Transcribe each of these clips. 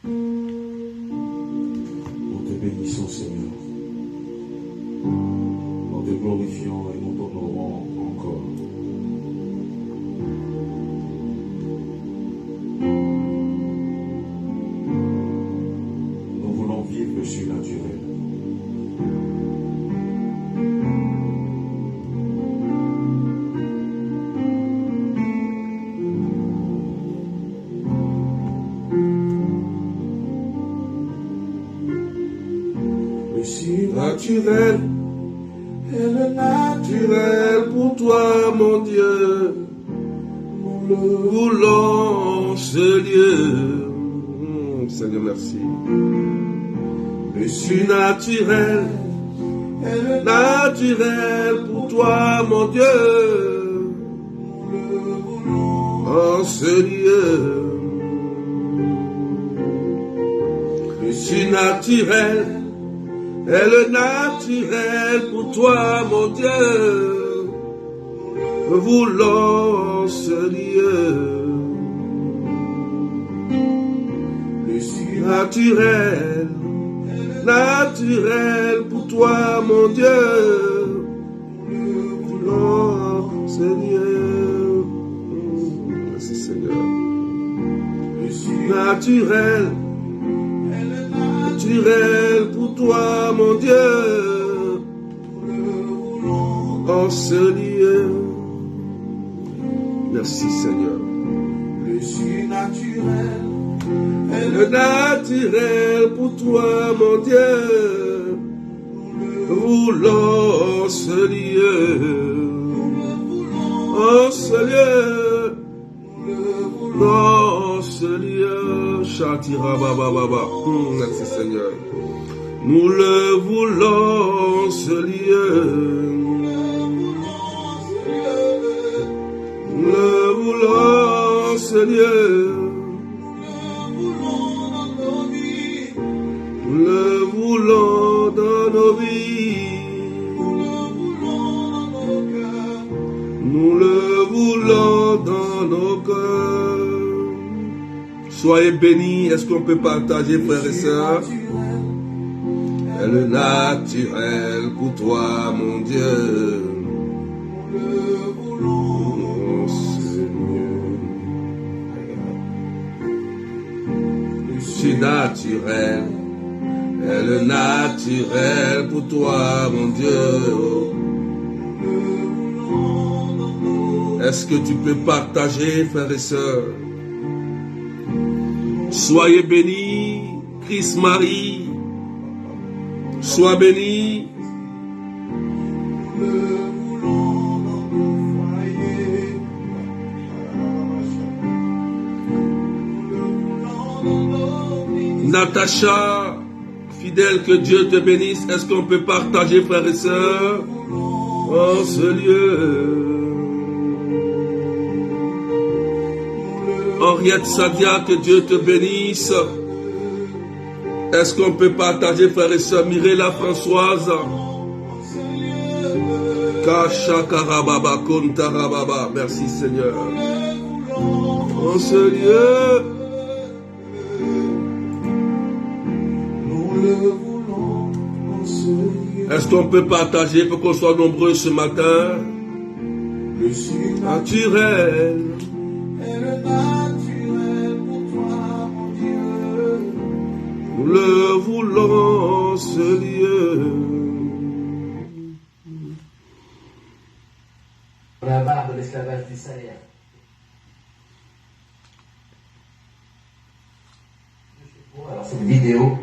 Nous te bénissons, Seigneur. Nous te glorifions et nous t'honorons encore. Nous voulons vivre le surnaturel. Le surnaturel et le naturel pour toi, mon Dieu. Nous le voulons, ce lieu. Seigneur, merci. Le surnaturel et le naturel pour toi, mon Dieu. Nous le voulons, en ce lieu. Le surnaturel et le naturel pour toi, mon Dieu. Nous voulons ce lieu. Le surnaturel, naturel pour toi, mon Dieu. Nous voulons ce lieu. Merci, Seigneur. Le surnaturel, naturel pour toi, mon Dieu, en ce lieu. Merci, Seigneur. Le surnaturel et le naturel pour toi, mon Dieu, voulons ce lieu. En ce lieu, dans ce lieu, Shatira Baba Baba. Merci Seigneur. Nous le voulons, ce lieu. Nous le voulons, ce lieu. Nous le voulons dans nos vies. Nous le voulons dans nos cœurs. Soyez bénis. Est-ce qu'on peut partager, frères et sœurs? Et le naturel pour toi, mon Dieu. Oh, Seigneur. Le surnaturel. Et le naturel pour toi, mon Dieu. Est-ce que tu peux partager, frères et sœurs? Soyez bénis, Christ Marie. Sois béni. Natacha, fidèle, que Dieu te bénisse. Est-ce qu'on peut partager, frères et sœurs, en ce lieu? Henriette Sadia, que Dieu te bénisse. Est-ce qu'on peut partager, frères et sœurs? Mirella Françoise. Kasha Karababa Kontarababa. Merci Seigneur. En ce lieu, est-ce qu'on peut partager pour qu'on soit nombreux ce matin? Le surnaturel. Nous le voulons, ce lieu. On a marre de l'esclavage du salaire. Alors cette vidéo.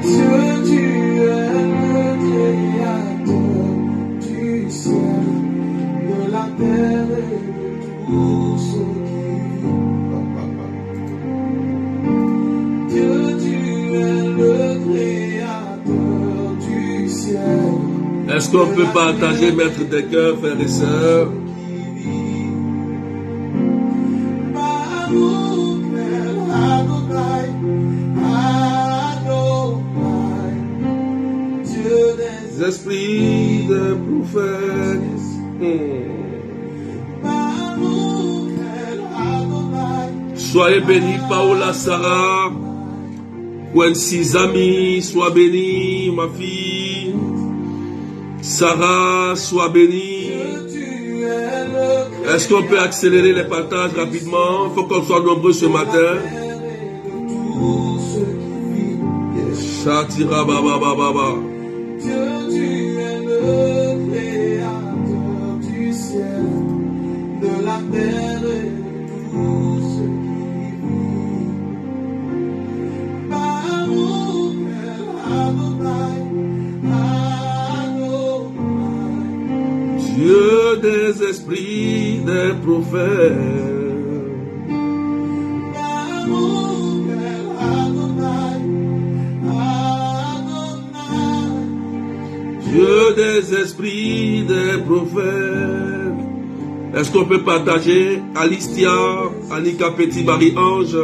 Dieu, tu es le créateur du ciel, de la terre et de tout ce qui vit. Dieu, tu es le créateur du ciel. Est-ce qu'on peut partager, mettre des cœurs, frères et sœurs? Esprits des prophètes. Soyez bénis, Paola, Sarah, Quincy, Zami, sois bénie, ma fille. Sarah, sois bénie. Est-ce qu'on peut accélérer les partages rapidement? Il faut qu'on soit nombreux ce matin. Chatira baba baba. Dieu, tu es le créateur du ciel, de la terre et de tout ce qui vit. Baruch el Adonai, Adonai. Dieu des esprits, des prophètes. Baruch el Adonai, Adonai. Dieu des esprits, des prophètes. Est-ce qu'on peut partager Alistia, Annika Petit, Marie-Ange?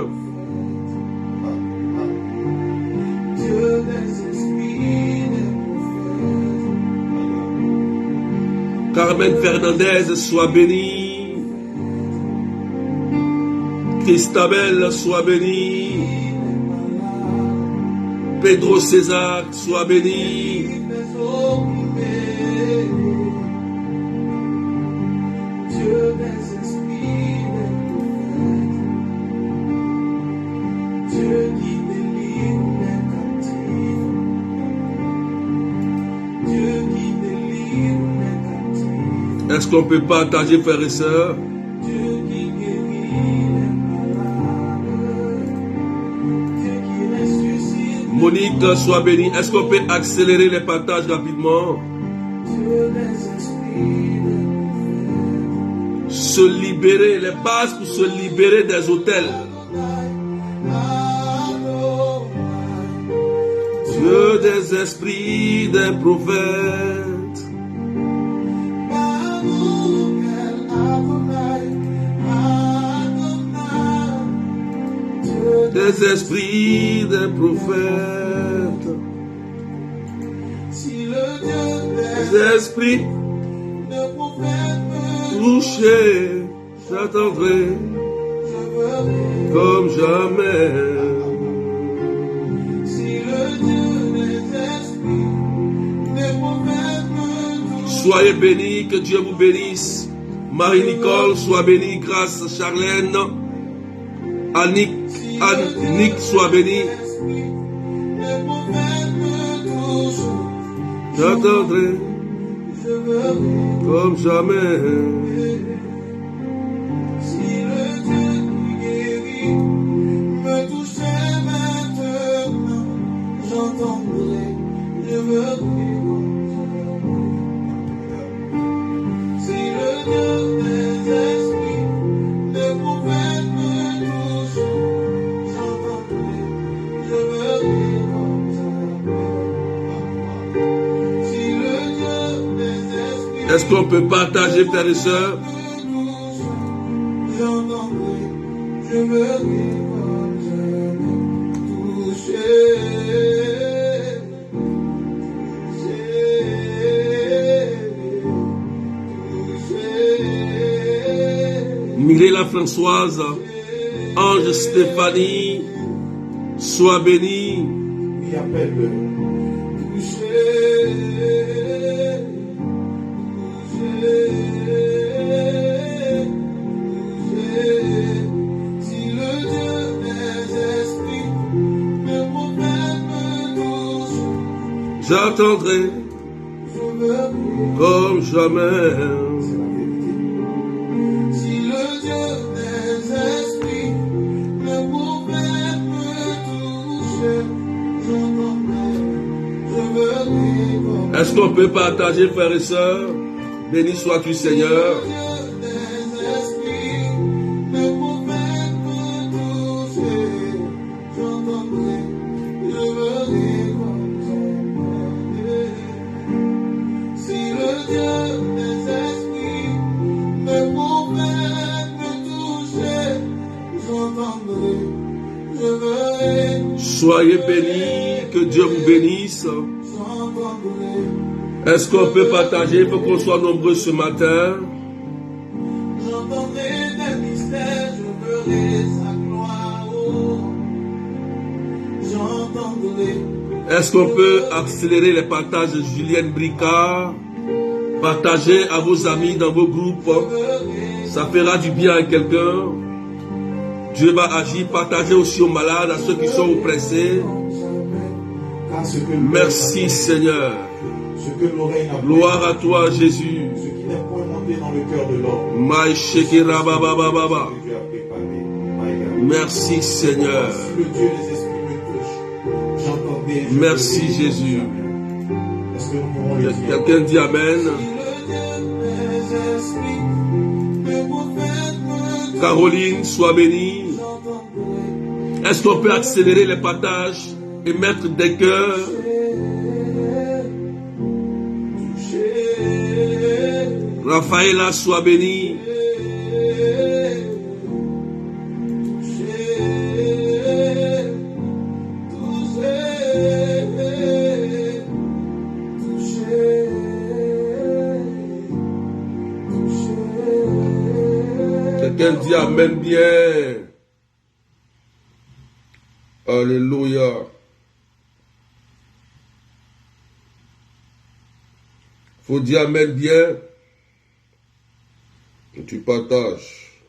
Dieu des esprits, des prophètes. Carmen Fernandez, sois bénie. Christabel, sois bénie. Pedro César, sois béni. Dieu des esprits, des prophètes. Dieu qui délivre les captifs. Dieu qui délivre les captifs. Est-ce qu'on peut partager, frères et sœurs? Dieu qui guérit les malades. Dieu qui ressuscite. Monique, sois bénie. Est-ce qu'on peut accélérer les partages rapidement? Dieu des esprits, des prophètes. Se libérer, les bases pour se libérer des hôtels. Dieu des esprits, des prophètes. Des esprits, des prophètes. Si le Dieu Des esprits des prophètes me touchés, j'attendrai je verrai. comme jamais. Si le Dieu des esprits des prophètes me touche, Soyez bénis, que Dieu vous bénisse. Marie-Nicole, sois bénie, grâce Charlène. Annick, sois bénie. les prophètes me touchent, J'attendrai je verrai. comme jamais. Si le Dieu qui guérit me touchait maintenant, j'entendrai, je verrai. Si le Dieu des esprits, des prophètes me touche, j'entendrai, je verrai comme jamais. Si le Dieu des esprits Est-ce qu'on peut partager, frères et sœurs? j'entendrai, je verrai comme jamais. Mireille Françoise, Ange Stéphanie, sois bénie. Oui, appelle-le. Si le Dieu des esprits, des prophètes me touche, J'attendrai je verrai. comme jamais. Si le Dieu des esprits, des prophètes me touche, j'entendrai, je verrai comme Est-ce qu'on peut partager, frères et sœurs? Béni sois-tu, Seigneur. Soyez bénis, que Dieu vous bénisse. Est-ce qu'on peut partager pour qu'on soit nombreux ce matin? J'entendrai des mystères, je verrai sa gloire. Est-ce qu'on peut accélérer les partages de Julienne Bricard? Partagez à vos amis dans vos groupes. Ça fera du bien à quelqu'un. Dieu va agir. Partagez aussi aux malades, à ceux qui sont oppressés. Merci Seigneur. Gloire à toi Jésus. Ce qui n'est point monté dans le cœur de l'homme. Merci Seigneur. Si le Dieu des esprits me touche, j'entendais. Merci Jésus. Est-ce que nous pouvons le dire? Quelqu'un dit Amen. Caroline, sois bénie. Est-ce qu'on peut accélérer les partages et mettre des cœurs? Raphaëla, sois bénie. Quelqu'un dit Amen bien. Alléluia. Faut dire Amen bien. Et tu partages.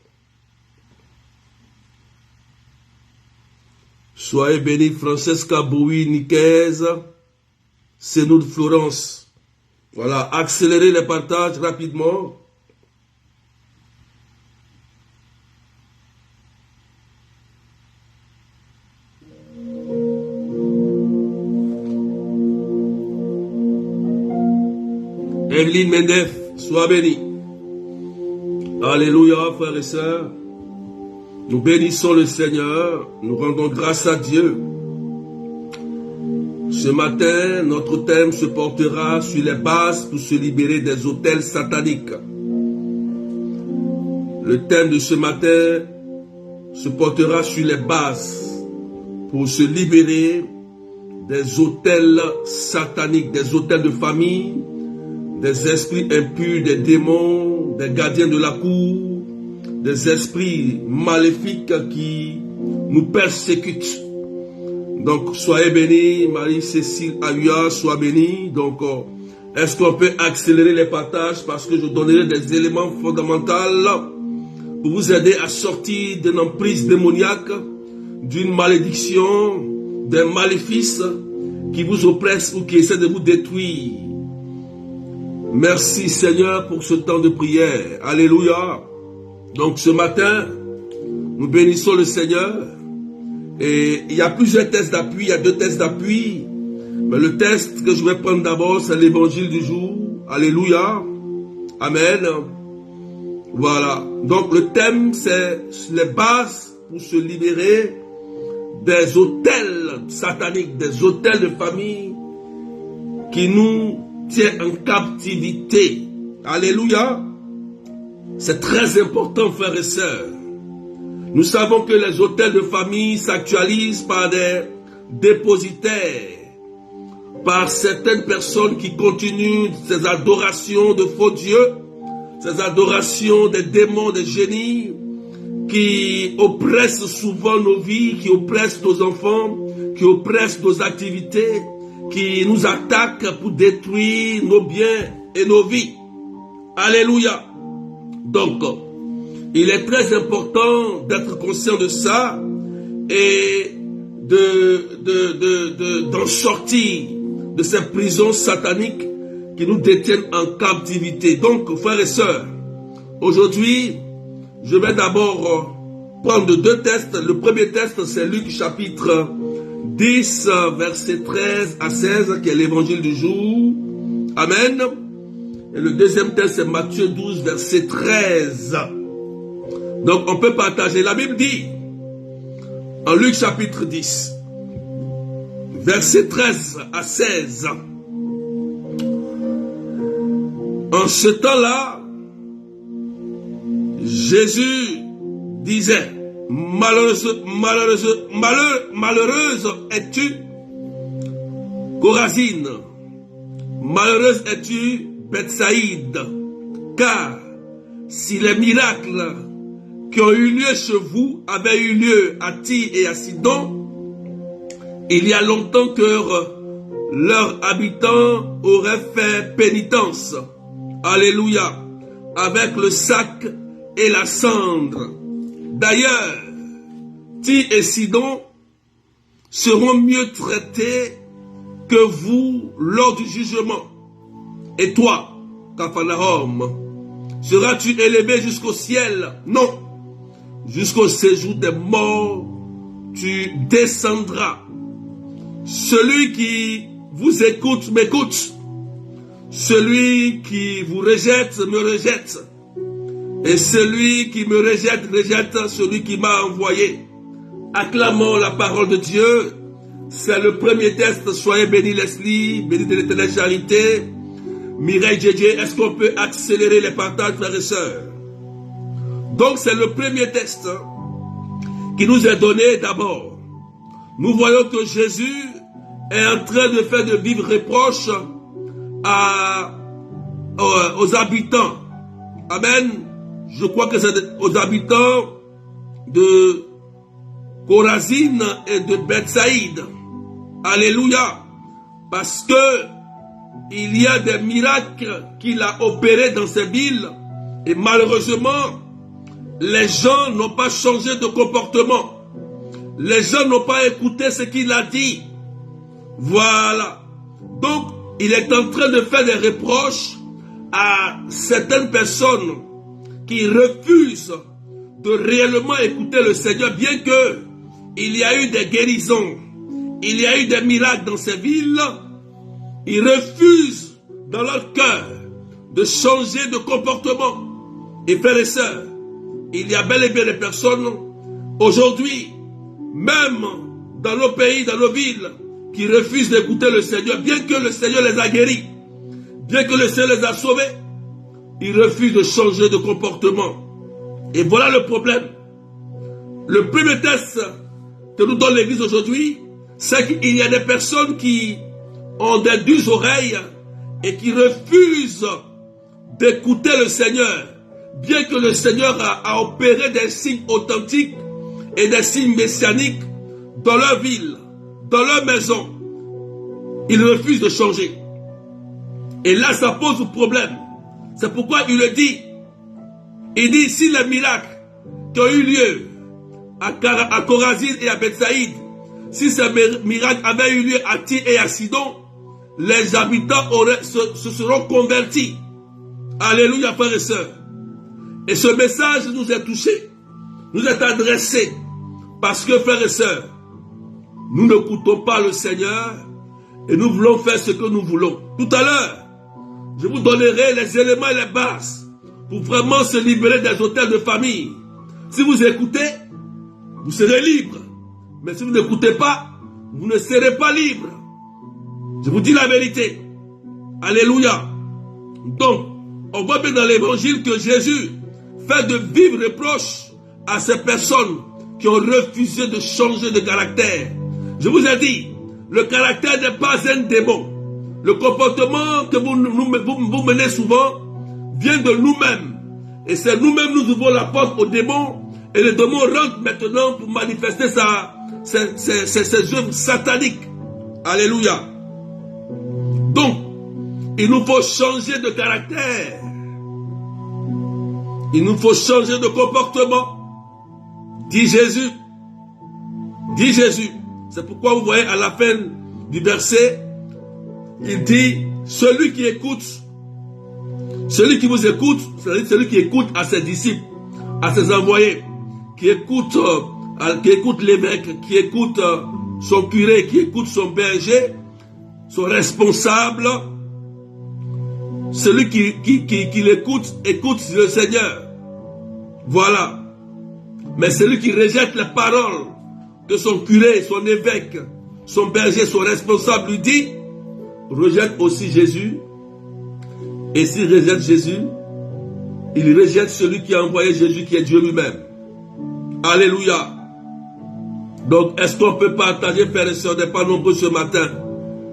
Soyez bénis, Francesca Boui, Nicaise. C'est nous de Florence. Voilà, accélérez les partages rapidement. Evelyne Mendef, sois béni. Alléluia, frères et sœurs. Nous bénissons le Seigneur. Nous rendons grâce à Dieu. Ce matin, notre thème se portera sur les bases pour se libérer des autels sataniques. Le thème de ce matin se portera sur les bases pour se libérer des autels sataniques, des autels de famille, des esprits impurs, des démons, des gardiens de la cour, des esprits maléfiques qui nous persécutent. Donc, soyez bénis, Marie-Cécile Ahuya, sois bénie. Donc, est-ce qu'on peut accélérer les partages parce que je donnerai des éléments fondamentaux pour vous aider à sortir d'une emprise démoniaque, d'une malédiction, d'un maléfice qui vous oppresse ou qui essaie de vous détruire. Merci Seigneur pour ce temps de prière. Alléluia. Donc ce matin, nous bénissons le Seigneur. Et il y a plusieurs tests d'appui, il y a 2 tests d'appui. Mais le test que je vais prendre d'abord, c'est l'évangile du jour. Alléluia. Amen. Voilà. Donc le thème, c'est les bases pour se libérer des autels sataniques, des autels de famille qui nous tiennent en captivité. Alléluia. C'est très important, frères et sœurs. Nous savons que les autels de famille s'actualisent par des dépositaires, par certaines personnes qui continuent ces adorations de faux dieux, ces adorations des démons, des génies, qui oppressent souvent nos vies, qui oppressent nos enfants, qui oppressent nos activités, qui nous attaquent pour détruire nos biens et nos vies. Alléluia. Donc, il est très important d'être conscient de ça et d'en sortir de ces prisons sataniques qui nous détiennent en captivité. Donc, frères et sœurs, aujourd'hui, je vais d'abord prendre 2 tests. Le premier test, c'est Luc chapitre 10, verset 13 à 16, qui est l'évangile du jour. Amen. Et le deuxième test, c'est Matthieu 12, verset 13. Donc, on peut partager. La Bible dit, en Luc chapitre 10, verset 13 à 16, en ce temps-là, Jésus disait, malheureuse es-tu, Chorazine, malheureuse es-tu, Bethsaïde, car si les miracles qui ont eu lieu chez vous avaient eu lieu à Tyr et à Sidon, il y a longtemps que leurs habitants auraient fait pénitence. Alléluia. Avec le sac et la cendre. D'ailleurs, Tyr et Sidon seront mieux traités que vous lors du jugement. Et toi, Capharnaüm, seras-tu élevé jusqu'au ciel? Non. Jusqu'au séjour des morts, tu descendras. Celui qui vous écoute, m'écoute. Celui qui vous rejette, me rejette. Et celui qui me rejette, rejette celui qui m'a envoyé. Acclamons la parole de Dieu. C'est le premier test. Soyez bénis, Leslie, bénis de l'éternelle charité. Mireille JJ, est-ce qu'on peut accélérer les partages, frères et sœurs? Donc c'est le premier test qui nous est donné d'abord. Nous voyons que Jésus est en train de faire de vifs reproches aux habitants. Amen. Je crois que c'est aux habitants de Chorazine et de Bethsaïde. Alléluia. Parce que il y a des miracles qu'il a opérés dans ces villes. Et malheureusement, les gens n'ont pas changé de comportement. Les gens n'ont pas écouté ce qu'il a dit. Voilà. Donc, il est en train de faire des reproches à certaines personnes qui refusent de réellement écouter le Seigneur, bien que il y a eu des guérisons, il y a eu des miracles dans ces villes. Ils refusent dans leur cœur de changer de comportement. Et frères et sœurs, il y a bel et bien des personnes aujourd'hui, même dans nos pays, dans nos villes, qui refusent d'écouter le Seigneur, bien que le Seigneur les a guéris, bien que le Seigneur les a sauvés, ils refusent de changer de comportement. Et voilà le problème. Le premier test que nous donne l'Église aujourd'hui, c'est qu'il y a des personnes qui ont des dures oreilles et qui refusent d'écouter le Seigneur, bien que le Seigneur a opéré des signes authentiques et des signes messianiques dans leur ville, dans leur maison. Ils refusent de changer. Et là, ça pose problème. C'est pourquoi il le dit. Il dit, si les miracles qui ont eu lieu à Chorazine et à Bethsaïde, si ces miracles avaient eu lieu à Tyr et à Sidon, les habitants se seront convertis. Alléluia, frères et sœurs. Et ce message nous est touché, nous est adressé, parce que, frères et sœurs, nous n'écoutons pas le Seigneur et nous voulons faire ce que nous voulons. Tout à l'heure, je vous donnerai les éléments et les bases pour vraiment se libérer des hôtels de famille. Si vous écoutez, vous serez libre. Mais si vous n'écoutez pas, vous ne serez pas libre. Je vous dis la vérité. Alléluia. Donc, on voit bien dans l'évangile que Jésus fait de vifs reproches à ces personnes qui ont refusé de changer de caractère. Je vous ai dit, le caractère n'est pas un démon. Le comportement que vous menez souvent vient de nous-mêmes. Et c'est nous-mêmes nous ouvrons la porte aux démons. Et le démon rentre maintenant pour manifester ses œuvres sataniques. Alléluia. Donc, il nous faut changer de caractère. Il nous faut changer de comportement. Dit Jésus. Dit Jésus. C'est pourquoi vous voyez à la fin du verset, il dit, celui qui écoute, celui qui vous écoute, celui qui écoute à ses disciples, à ses envoyés, qui écoute l'évêque, qui écoute son curé, qui écoute son berger, son responsable, celui qui l'écoute, écoute le Seigneur. Voilà. Mais celui qui rejette les paroles que son curé, son évêque, son berger, son responsable lui dit, rejette aussi Jésus. Et s'il rejette Jésus, il rejette celui qui a envoyé Jésus, qui est Dieu lui-même. Alléluia. Donc, est-ce qu'on peut partager, frères et sœurs, n'est pas nombreux ce matin?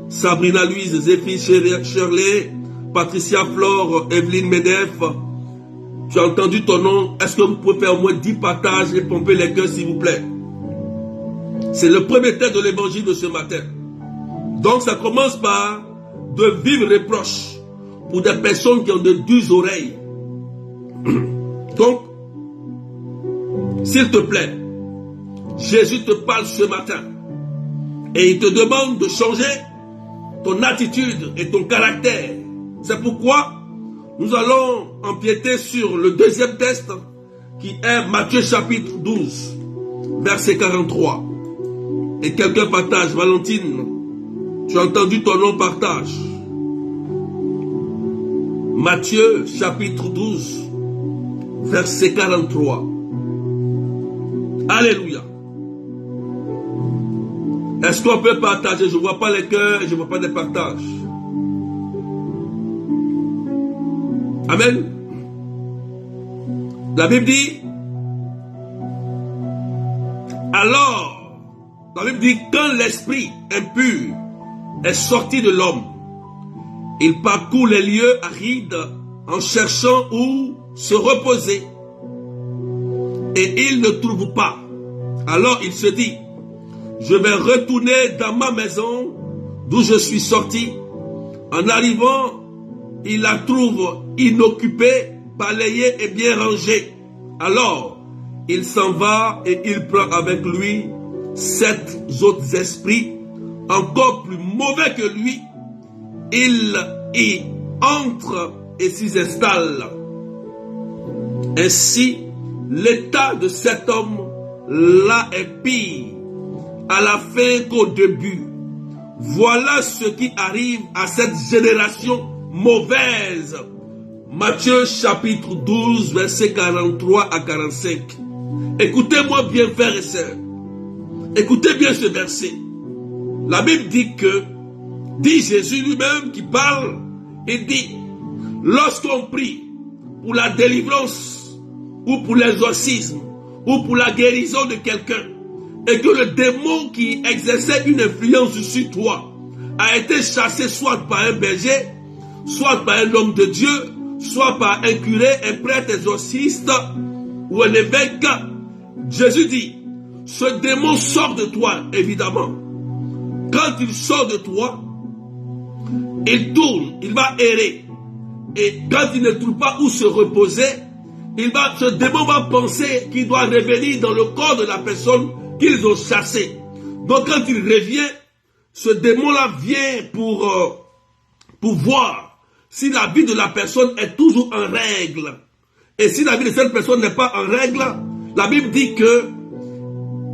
Sabrina Louise, Zéphine Shirley, Patricia Flore, Evelyne Medef. Tu as entendu ton nom. Est-ce que vous pouvez faire au moins 10 partages et pomper les cœurs, s'il vous plaît? C'est le premier texte de l'évangile de ce matin. Donc ça commence par de vivre reproches pour des personnes qui ont de dures oreilles. Donc, s'il te plaît, Jésus te parle ce matin et il te demande de changer ton attitude et ton caractère. C'est pourquoi nous allons empiéter sur le deuxième texte qui est Matthieu chapitre 12, verset 43. Et quelqu'un partage. Valentine, tu as entendu ton nom, partage. Matthieu chapitre 12, verset 43. Alléluia. Est-ce qu'on peut partager? Je ne vois pas les cœurs, je ne vois pas des partages. Amen. La Bible dit, alors, la Bible dit, quand l'esprit impur est sorti de l'homme, il parcourt les lieux arides en cherchant où se reposer. Et il ne trouve pas. Alors il se dit, je vais retourner dans ma maison d'où je suis sorti. En arrivant, il la trouve inoccupée, balayée et bien rangée. Alors, il s'en va et il prend avec lui 7 autres esprits, encore plus mauvais que lui. Il y entre et s'y installe. Ainsi, l'état de cet homme-là est pire à la fin qu'au début. Voilà ce qui arrive à cette génération mauvaise. Matthieu chapitre 12, versets 43 à 45. Écoutez-moi bien, frères et sœurs. Écoutez bien ce verset. La Bible dit Jésus lui-même qui parle, il dit, lorsqu'on prie pour la délivrance, ou pour l'exorcisme, ou pour la guérison de quelqu'un, et que le démon qui exerçait une influence sur toi a été chassé soit par un berger, soit par un homme de Dieu, soit par un curé, un prêtre exorciste ou un évêque, Jésus dit, ce démon sort de toi, évidemment. Quand il sort de toi, il tourne, il va errer. Et quand il ne trouve pas où se reposer, ce démon va penser qu'il doit revenir dans le corps de la personne qu'ils ont chassée. Donc quand il revient, ce démon-là vient pour voir si la vie de la personne est toujours en règle. Et si la vie de cette personne n'est pas en règle, la Bible dit que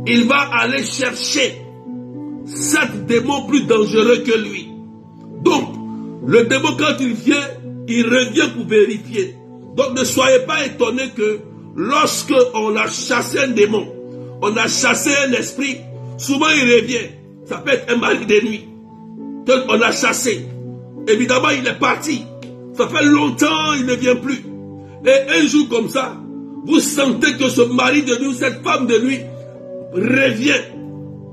il va aller chercher 7 démons plus dangereux que lui. Donc, le démon quand il vient, il revient pour vérifier. Donc ne soyez pas étonnés que lorsque on a chassé un démon, on a chassé un esprit, souvent il revient. Ça peut être un mari de nuit. On a chassé. Évidemment, il est parti. Ça fait longtemps, il ne vient plus. Et un jour comme ça, vous sentez que ce mari de nuit, cette femme de nuit, revient,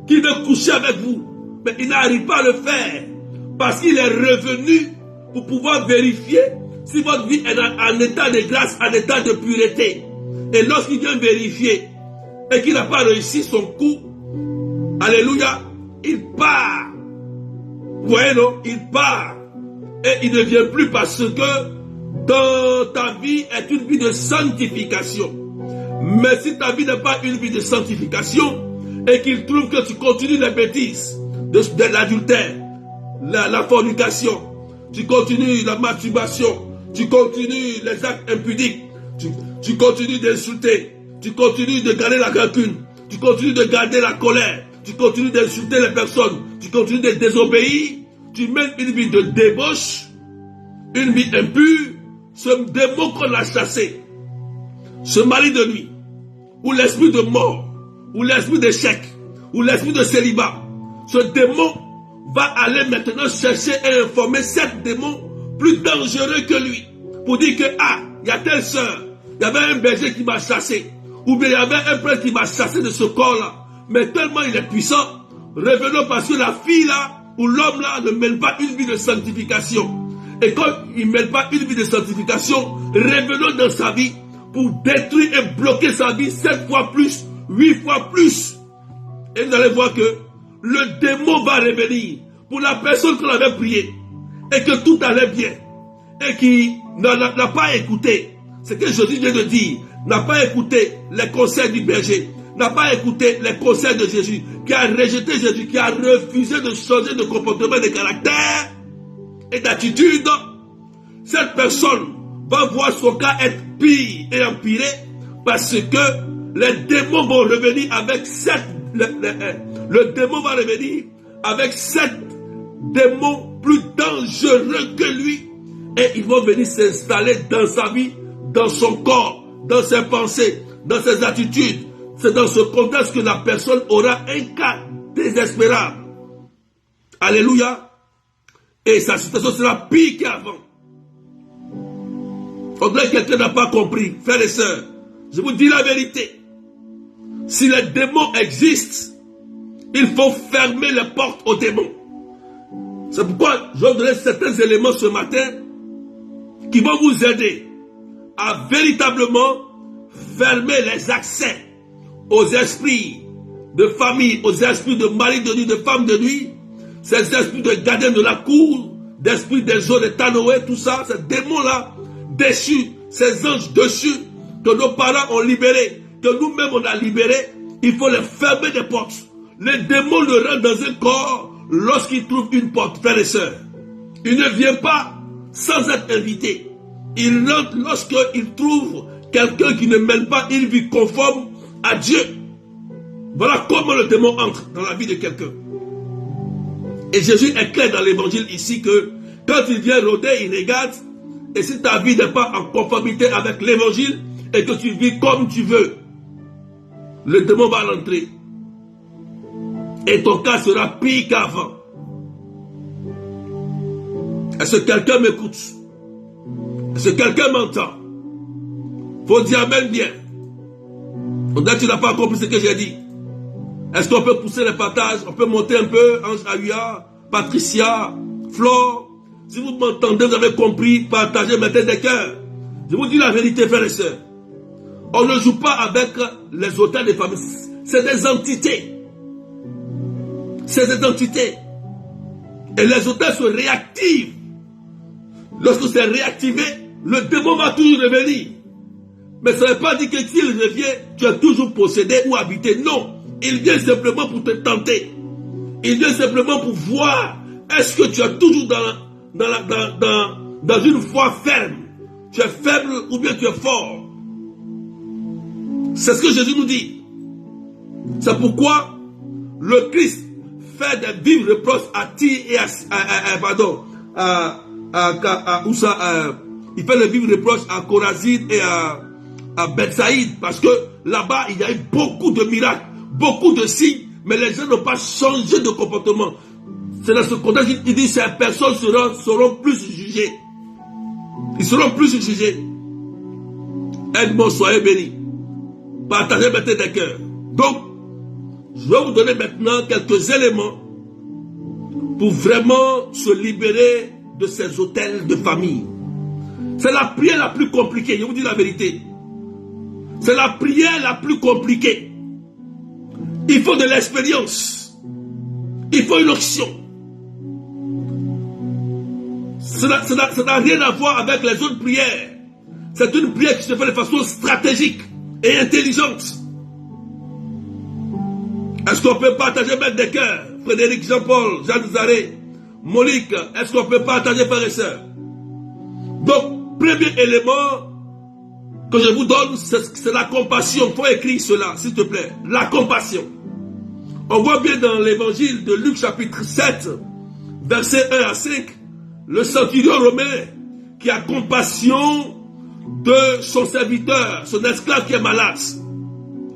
qui veut coucher avec vous. Mais il n'arrive pas à le faire. Parce qu'il est revenu pour pouvoir vérifier si votre vie est en état de grâce, en état de pureté. Et lorsqu'il vient vérifier et qu'il n'a pas réussi son coup, alléluia, il part. Vous voyez, non? Il part. Et il ne vient plus parce que dans ta vie est une vie de sanctification. Mais si ta vie n'est pas une vie de sanctification et qu'il trouve que tu continues les bêtises de l'adultère, la fornication, tu continues la masturbation, tu continues les actes impudiques, tu continues d'insulter, tu continues de garder la rancune, tu continues de garder la colère, tu continues d'insulter les personnes, tu continues de désobéir, tu mènes une vie de débauche, une vie impure, ce démon qu'on a chassé, ce mari de nuit, ou l'esprit de mort, ou l'esprit d'échec, ou l'esprit de célibat, ce démon va aller maintenant chercher et informer 7 démons plus dangereux que lui, pour dire que, il y a telle soeur, il y avait un berger qui m'a chassé, ou bien il y avait un prêtre qui m'a chassé de ce corps-là, mais tellement il est puissant, revenons parce que la fille-là, ou l'homme-là ne mène pas une vie de sanctification. Et quand il ne mène pas une vie de sanctification, revenons dans sa vie pour détruire et bloquer sa vie 7 fois plus, 8 fois plus. Et vous allez voir que le démon va revenir pour la personne qu'on avait prié et que tout allait bien et qui n'a pas écouté ce que Jésus vient de dire, n'a pas écouté les conseils du berger, n'a pas écouté les conseils de Jésus, qui a rejeté Jésus, qui a refusé de changer de comportement, de caractère et d'attitude. Cette personne va voir son cas être pire et empiré parce que les démons vont revenir avec le démon va revenir avec 7 démons plus dangereux que lui et ils vont venir s'installer dans sa vie, dans son corps, dans ses pensées, dans ses attitudes. C'est dans ce contexte que la personne aura un cas désespérable. Alléluia. Et sa situation sera pire qu'avant. On dirait que quelqu'un n'a pas compris. Frères et sœurs, je vous dis la vérité. Si les démons existent, il faut fermer les portes aux démons. C'est pourquoi je vais vous donner certains éléments ce matin qui vont vous aider à véritablement fermer les accès aux esprits de famille, aux esprits de mari de nuit, de femme de nuit, ces esprits de gardien de la cour, d'esprits des eaux, de Tanoé, tout ça, ces démons-là déchus, ces anges dessus, que nos parents ont libérés, que nous-mêmes on a libérés, il faut les fermer des portes. Les démons le rentrent dans un corps lorsqu'ils trouvent une porte, frères et sœurs. Il ne vient pas sans être invité. Il rentre lorsqu'il trouve quelqu'un qui ne mène pas une vie conforme à Dieu. Voilà comment le démon entre dans la vie de quelqu'un. Et Jésus est clair dans l'évangile ici que quand il vient rôder, il regarde. Et si ta vie n'est pas en conformité avec l'évangile et que tu vis comme tu veux, le démon va rentrer. Et ton cas sera pire qu'avant. Est-ce que quelqu'un m'écoute? Est-ce que quelqu'un m'entend? Faut dire amen bien. On dit que tu n'as pas compris ce que j'ai dit. Est-ce qu'on peut pousser les partages? On peut monter un peu, Ange Aouya, Patricia, Flore. Si vous m'entendez, vous avez compris, partagez, mettez des cœurs. Je vous dis la vérité, frères et sœurs. On ne joue pas avec les autels des familles. C'est des entités. C'est des entités. Et les autels se réactivent. Lorsque c'est réactivé, le démon va toujours revenir. Mais ça ne veut pas dire que s'il revient, tu es toujours possédé ou habité. Non. Il vient simplement pour te tenter. Il vient simplement pour voir est-ce que tu es toujours dans une foi ferme. Tu es faible ou bien tu es fort. C'est ce que Jésus nous dit. C'est pourquoi le Christ fait des vives reproches à Tyr et il fait des vives reproches à Chorazine et à Bethsaïde, parce que là-bas il y a eu beaucoup de miracles, beaucoup de signes, mais les gens n'ont pas changé de comportement. C'est dans ce contexte qu'il dit ces personnes seront plus jugées. Ils seront plus jugés. Aide-moi, soyez bénis. Partagez maintenant des cœurs. Donc, je vais vous donner maintenant quelques éléments pour vraiment se libérer de ces hôtels de famille. C'est la prière la plus compliquée, je vous dis la vérité. C'est la prière la plus compliquée. Il faut de l'expérience. Il faut une action. Ça n'a rien à voir avec les autres prières. C'est une prière qui se fait de façon stratégique et intelligente. Est-ce qu'on peut partager mettre des cœurs? Frédéric, Jean-Paul, Jean Zaré, Monique, est-ce qu'on peut partager frères et sœurs? Donc, premier élément que je vous donne, c'est la compassion. Il faut écrire cela, s'il te plaît. La compassion. On voit bien dans l'évangile de Luc chapitre 7, versets 1 à 5, le centurion romain qui a compassion de son serviteur, son esclave qui est malade.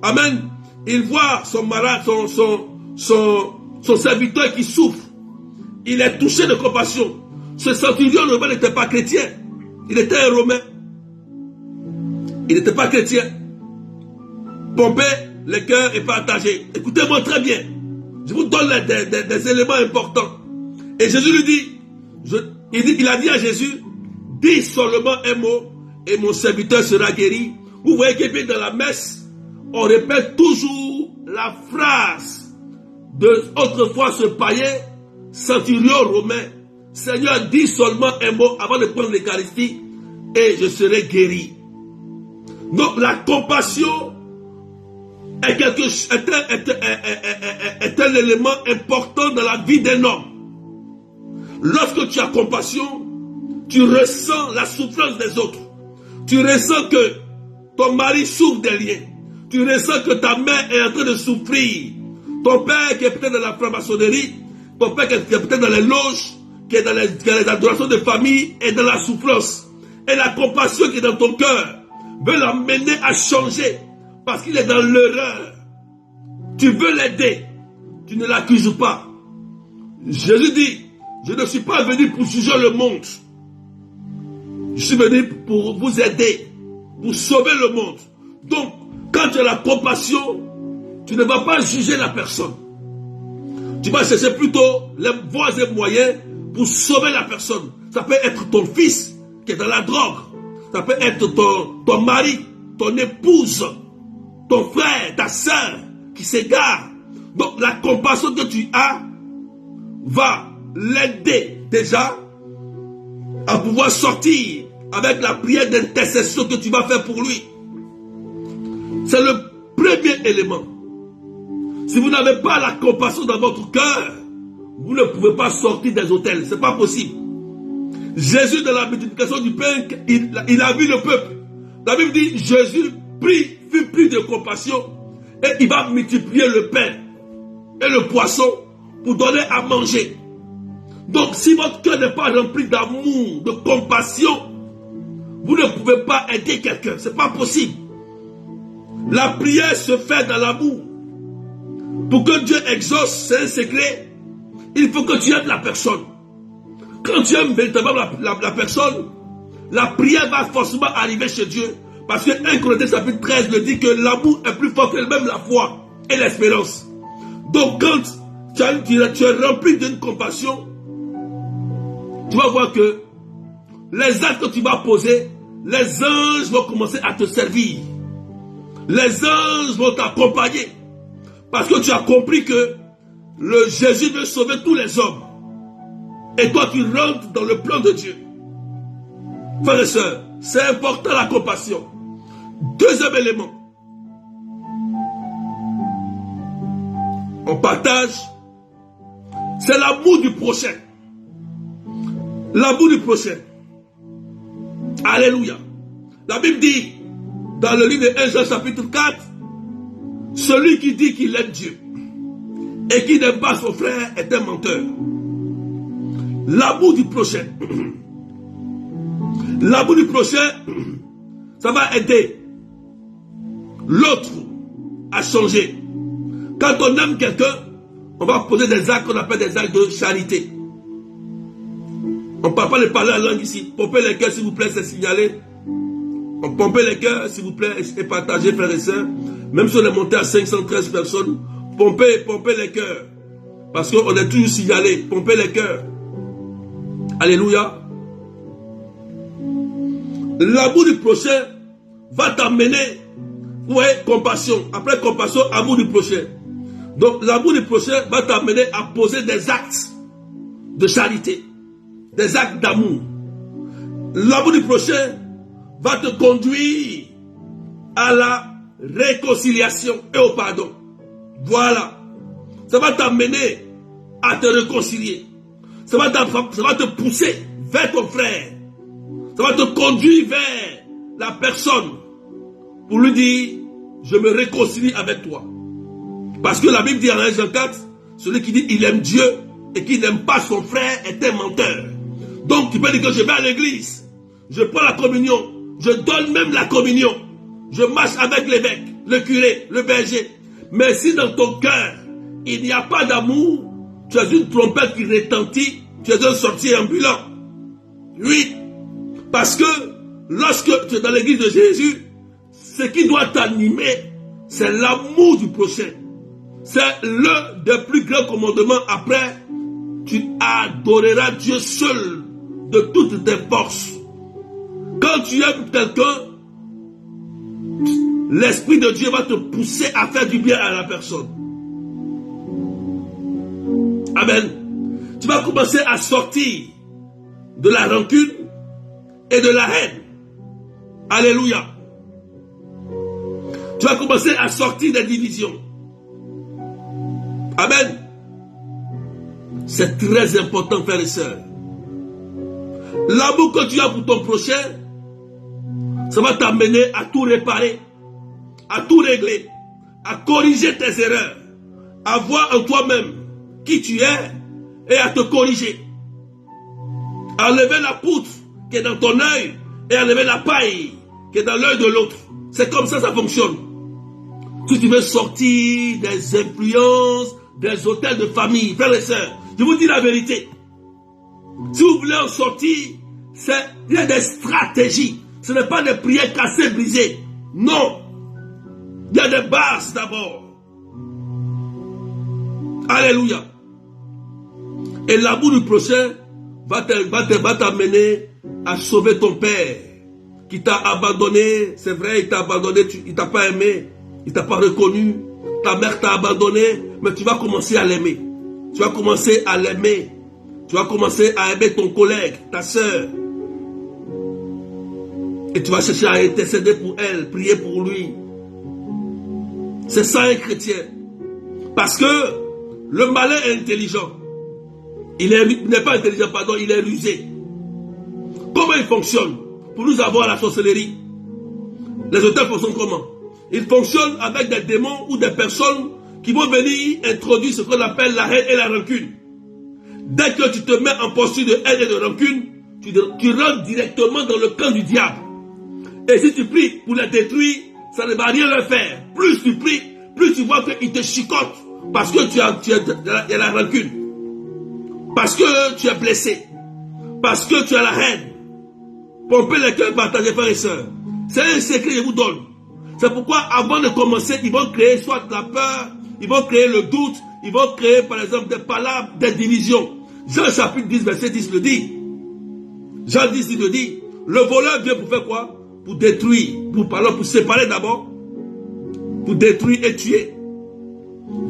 Amen. Il voit son malade, son serviteur qui souffre. Il est touché de compassion. Ce centurion romain n'était pas chrétien. Il était un romain. Il n'était pas chrétien. Pompez les cœurs et partagez. Écoutez-moi très bien. Je vous donne des éléments importants. Et Jésus lui dit, il a dit à Jésus, dis seulement un mot et mon serviteur sera guéri. Vous voyez que bien dans la messe, on répète toujours la phrase autrefois ce païen centurion romain, Seigneur, dis seulement un mot avant de prendre l'Eucharistie et je serai guéri. Donc la compassion est un élément important dans la vie d'un homme. Lorsque tu as compassion, tu ressens la souffrance des autres. Tu ressens que ton mari souffre des liens. Tu ressens que ta mère est en train de souffrir. Ton père qui est peut-être dans la franc-maçonnerie, ton père qui est peut-être dans les loges, qui est dans les adorations de famille, est dans la souffrance. Et la compassion qui est dans ton cœur veut l'amener à changer parce qu'il est dans l'erreur. Tu veux l'aider. Tu ne l'accuses pas. Jésus dit, je ne suis pas venu pour juger le monde. Je suis venu pour vous aider, pour sauver le monde. Donc, quand tu as la compassion, tu ne vas pas juger la personne. Tu vas chercher plutôt les voies et moyens pour sauver la personne. Ça peut être ton fils qui est dans la drogue. Ça peut être ton mari, ton épouse, ton frère, ta soeur qui s'égare. Donc la compassion que tu as va l'aider déjà à pouvoir sortir avec la prière d'intercession que tu vas faire pour lui. C'est le premier élément. Si vous n'avez pas la compassion dans votre cœur, vous ne pouvez pas sortir des hôtels. Ce n'est pas possible. Jésus, dans la multiplication du pain, il a vu le peuple. La Bible dit, Jésus fut pris de compassion et il va multiplier le pain et le poisson pour donner à manger. Donc, si votre cœur n'est pas rempli d'amour, de compassion, vous ne pouvez pas aider quelqu'un. Ce n'est pas possible. La prière se fait dans l'amour. Pour que Dieu exauce, c'est un secret. Il faut que tu aimes la personne. Quand tu aimes véritablement la personne, la prière va forcément arriver chez Dieu. Parce que 1 Corinthiens chapitre 13 le dit que l'amour est plus fort que même la foi et l'espérance. Donc quand tu es rempli d'une compassion, tu vas voir que les actes que tu vas poser, les anges vont commencer à te servir. Les anges vont t'accompagner. Parce que tu as compris que le Jésus veut sauver tous les hommes. Et toi, tu rentres dans le plan de Dieu. Frères et sœurs, c'est important la compassion. Deuxième élément. On partage. C'est l'amour du prochain. L'amour du prochain. Alléluia. La Bible dit, dans le livre de 1 Jean chapitre 4, celui qui dit qu'il aime Dieu et qui n'aime pas son frère est un menteur. L'amour du prochain. L'amour du prochain, ça va aider l'autre à changer. Quand on aime quelqu'un, on va poser des actes qu'on appelle des actes de charité. On ne parle pas de parler en langue ici. Pompez les cœurs, s'il vous plaît, c'est signalé. On pompe les cœurs, s'il vous plaît, et partagez, frères et sœurs. Même si on est monté à 513 personnes, pompez les cœurs. Parce qu'on est toujours signalé. Pompez les cœurs. Alléluia. L'amour du prochain va t'amener, vous voyez, compassion. Après compassion, amour du prochain. Donc l'amour du prochain va t'amener à poser des actes de charité, des actes d'amour. L'amour du prochain va te conduire à la réconciliation et au pardon. Voilà. Ça va t'amener à te réconcilier. Ça va te pousser vers ton frère. Ça va te conduire vers la personne pour lui dire, je me réconcilie avec toi. Parce que la Bible dit en 1 Jean 4, celui qui dit il aime Dieu et qui n'aime pas son frère est un menteur. Donc tu peux dire que je vais à l'église, je prends la communion, je donne même la communion, je marche avec l'évêque, le curé, le berger. Mais si dans ton cœur, il n'y a pas d'amour, tu es une trompette qui retentit, tu es un sorcier ambulant. Oui, parce que lorsque tu es dans l'église de Jésus, ce qui doit t'animer, c'est l'amour du prochain. C'est l'un des plus grands commandements. Après, tu adoreras Dieu seul de toutes tes forces. Quand tu aimes quelqu'un, l'Esprit de Dieu va te pousser à faire du bien à la personne. Amen. Tu vas commencer à sortir de la rancune et de la haine. Alléluia. Tu vas commencer à sortir des divisions. Amen. C'est très important, frères et sœurs. L'amour que tu as pour ton prochain, ça va t'amener à tout réparer, à tout régler, à corriger tes erreurs, à voir en toi-même qui tu es et à te corriger. À enlever la poutre qui est dans ton œil et à enlever la paille qui est dans l'œil de l'autre. C'est comme ça fonctionne. Si tu veux sortir des influences, des hôtels de famille, frères et sœurs, je vous dis la vérité. Si vous voulez en sortir, il y a des stratégies. Ce n'est pas des prières cassées, brisées. Non. Il y a des bases d'abord. Alléluia. Et l'amour du prochain va t'amener à sauver ton père qui t'a abandonné. C'est vrai, il t'a abandonné, il t'a pas aimé, il t'a pas reconnu. Ta mère t'a abandonné, mais tu vas commencer à l'aimer. Tu vas commencer à l'aimer. Tu vas commencer à aimer ton collègue, ta soeur. Et tu vas chercher à intercéder pour elle, prier pour lui. C'est ça un chrétien. Parce que le malin est intelligent. Il n'est pas intelligent, pardon, il est rusé. Comment il fonctionne? Pour nous avoir la sorcellerie, les auteurs fonctionnent comment? Ils fonctionnent avec des démons ou des personnes qui vont venir introduire ce qu'on appelle la haine et la rancune. Dès que tu te mets en posture de haine et de rancune, tu rentres directement dans le camp du diable. Et si tu pries pour les détruire, ça ne va rien leur faire. Plus tu pries, plus tu vois qu'il te chicote. Parce que il y a la rancune. Parce que tu es blessé. Parce que tu as la haine. Pompez les cœurs, partagez, frères et sœurs. C'est un secret que je vous donne. C'est pourquoi avant de commencer, ils vont créer soit la peur, ils vont créer le doute, ils vont créer par exemple des palabres, des divisions. Jean chapitre 10, verset 10 le dit. Jean 10, il le dit. Le voleur vient pour faire quoi? Pour détruire, pour séparer d'abord, pour détruire et tuer.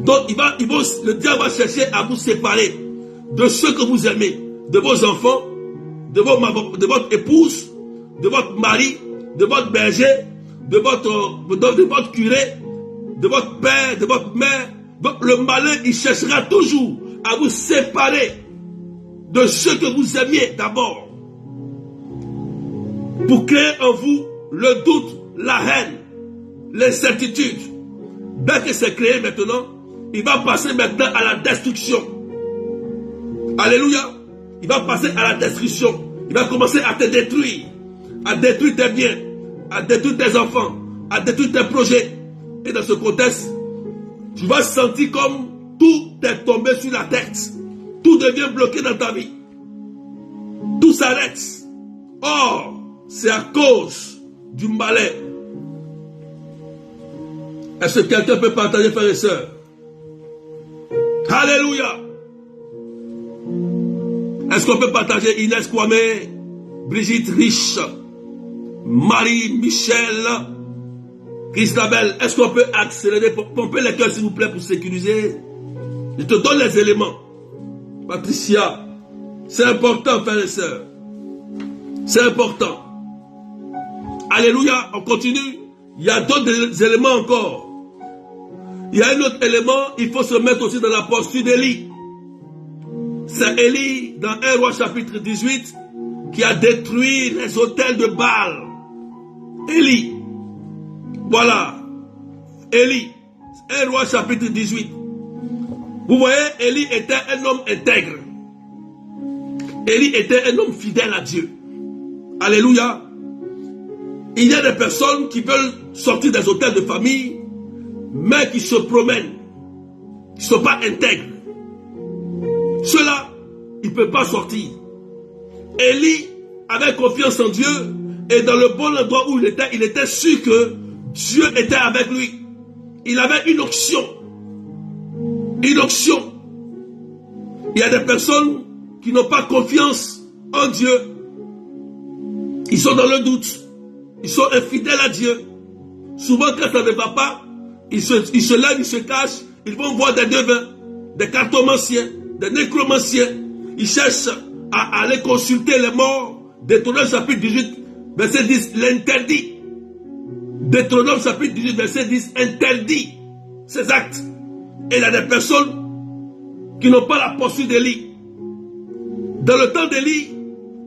Donc le diable va chercher à vous séparer de ceux que vous aimez, de vos enfants, de votre épouse, de votre mari, de votre berger, de votre curé, de votre père, de votre mère. Donc le malin, il cherchera toujours à vous séparer de ceux que vous aimiez d'abord, pour créer en vous le doute, la haine, l'incertitude. Dès que c'est créé maintenant, il va passer maintenant à la destruction. Alléluia. Il va passer à la destruction. Il va commencer à te détruire tes biens, à détruire tes enfants, à détruire tes projets. Et dans ce contexte, tu vas sentir comme tout est tombé sur la tête. Tout devient bloqué dans ta vie. Tout s'arrête. Or, c'est à cause du malin. Est-ce que quelqu'un peut partager, frères et sœurs? Alléluia. Est-ce qu'on peut partager Inès Kwame, Brigitte Riche, Marie, Michel, Christabel? Est-ce qu'on peut accélérer, pomper les cœurs s'il vous plaît pour sécuriser? Je te donne les éléments. Patricia, c'est important, frères et sœurs. C'est important. Alléluia, on continue. Il y a d'autres éléments encore. Il y a un autre élément, il faut se mettre aussi dans la posture d'Élie. C'est Élie, dans 1 Roi chapitre 18, qui a détruit les autels de Baal. Élie. Voilà. Élie. 1 Roi chapitre 18. Vous voyez, Élie était un homme intègre. Élie était un homme fidèle à Dieu. Alléluia. Il y a des personnes qui veulent sortir des hôtels de famille, mais qui se promènent, qui ne sont pas intègres. Ceux-là, ils ne peuvent pas sortir. Élie avait confiance en Dieu, et dans le bon endroit où il était sûr que Dieu était avec lui. Il avait une option. Une option. Il y a des personnes qui n'ont pas confiance en Dieu. Ils sont dans le doute. Ils sont infidèles à Dieu. Souvent, quand ça ne va pas, ils se lèvent, ils se cachent. Ils vont voir des devins, des cartomanciens. des nécromanciens. Ils cherchent à aller consulter les morts. Deutéronome chapitre 18, verset 10, l'interdit. Deutéronome chapitre 18, verset 10, interdit ces actes. Et il y a des personnes qui n'ont pas la posture d'Élie. Dans le temps d'Élie,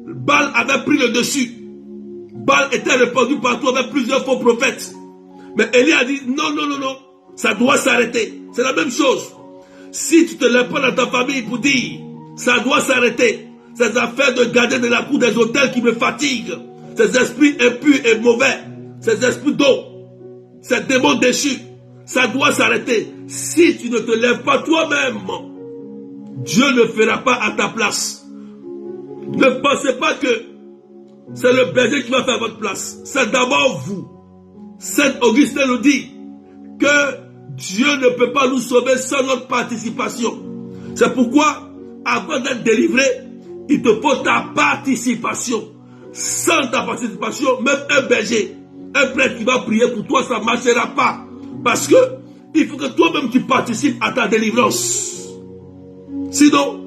Baal avait pris le dessus. Baal était répandu partout avec plusieurs faux prophètes. Mais Élie a dit non, non, non, non, ça doit s'arrêter. C'est la même chose. Si tu te lèves pas dans ta famille pour dire ça doit s'arrêter, ces affaires de garder de la cour des hôtels qui me fatiguent, ces esprits impurs et mauvais, ces esprits d'eau, ces démons déchus, ça doit s'arrêter. Si tu ne te lèves pas toi-même, Dieu ne fera pas à ta place. Ne pensez pas que c'est le berger qui va faire votre place. C'est d'abord vous. Saint Augustin nous dit que Dieu ne peut pas nous sauver sans notre participation. C'est pourquoi, avant d'être délivré, il te faut ta participation. Sans ta participation, même un berger, un prêtre qui va prier pour toi, ça ne marchera pas. Parce que il faut que toi-même tu participes à ta délivrance. Sinon,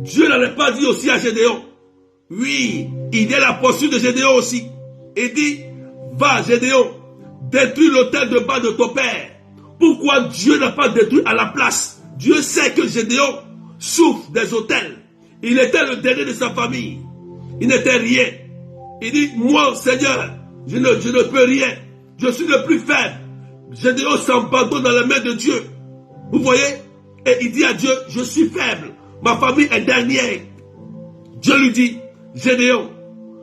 Dieu n'allait pas dire aussi à Gédéon. Oui, il y a la posture de Gédéon aussi. Il dit, va Gédéon, détruis l'autel de Baal de ton père. Pourquoi Dieu n'a pas détruit à la place? Dieu sait que Gédéon souffre des autels. Il était le dernier de sa famille. Il n'était rien. Il dit, moi Seigneur, je ne peux rien. Je suis le plus faible. Gédéon s'abandonne dans la main de Dieu. Vous voyez? Et il dit à Dieu, je suis faible. Ma famille est dernière. Dieu lui dit, Gédéon,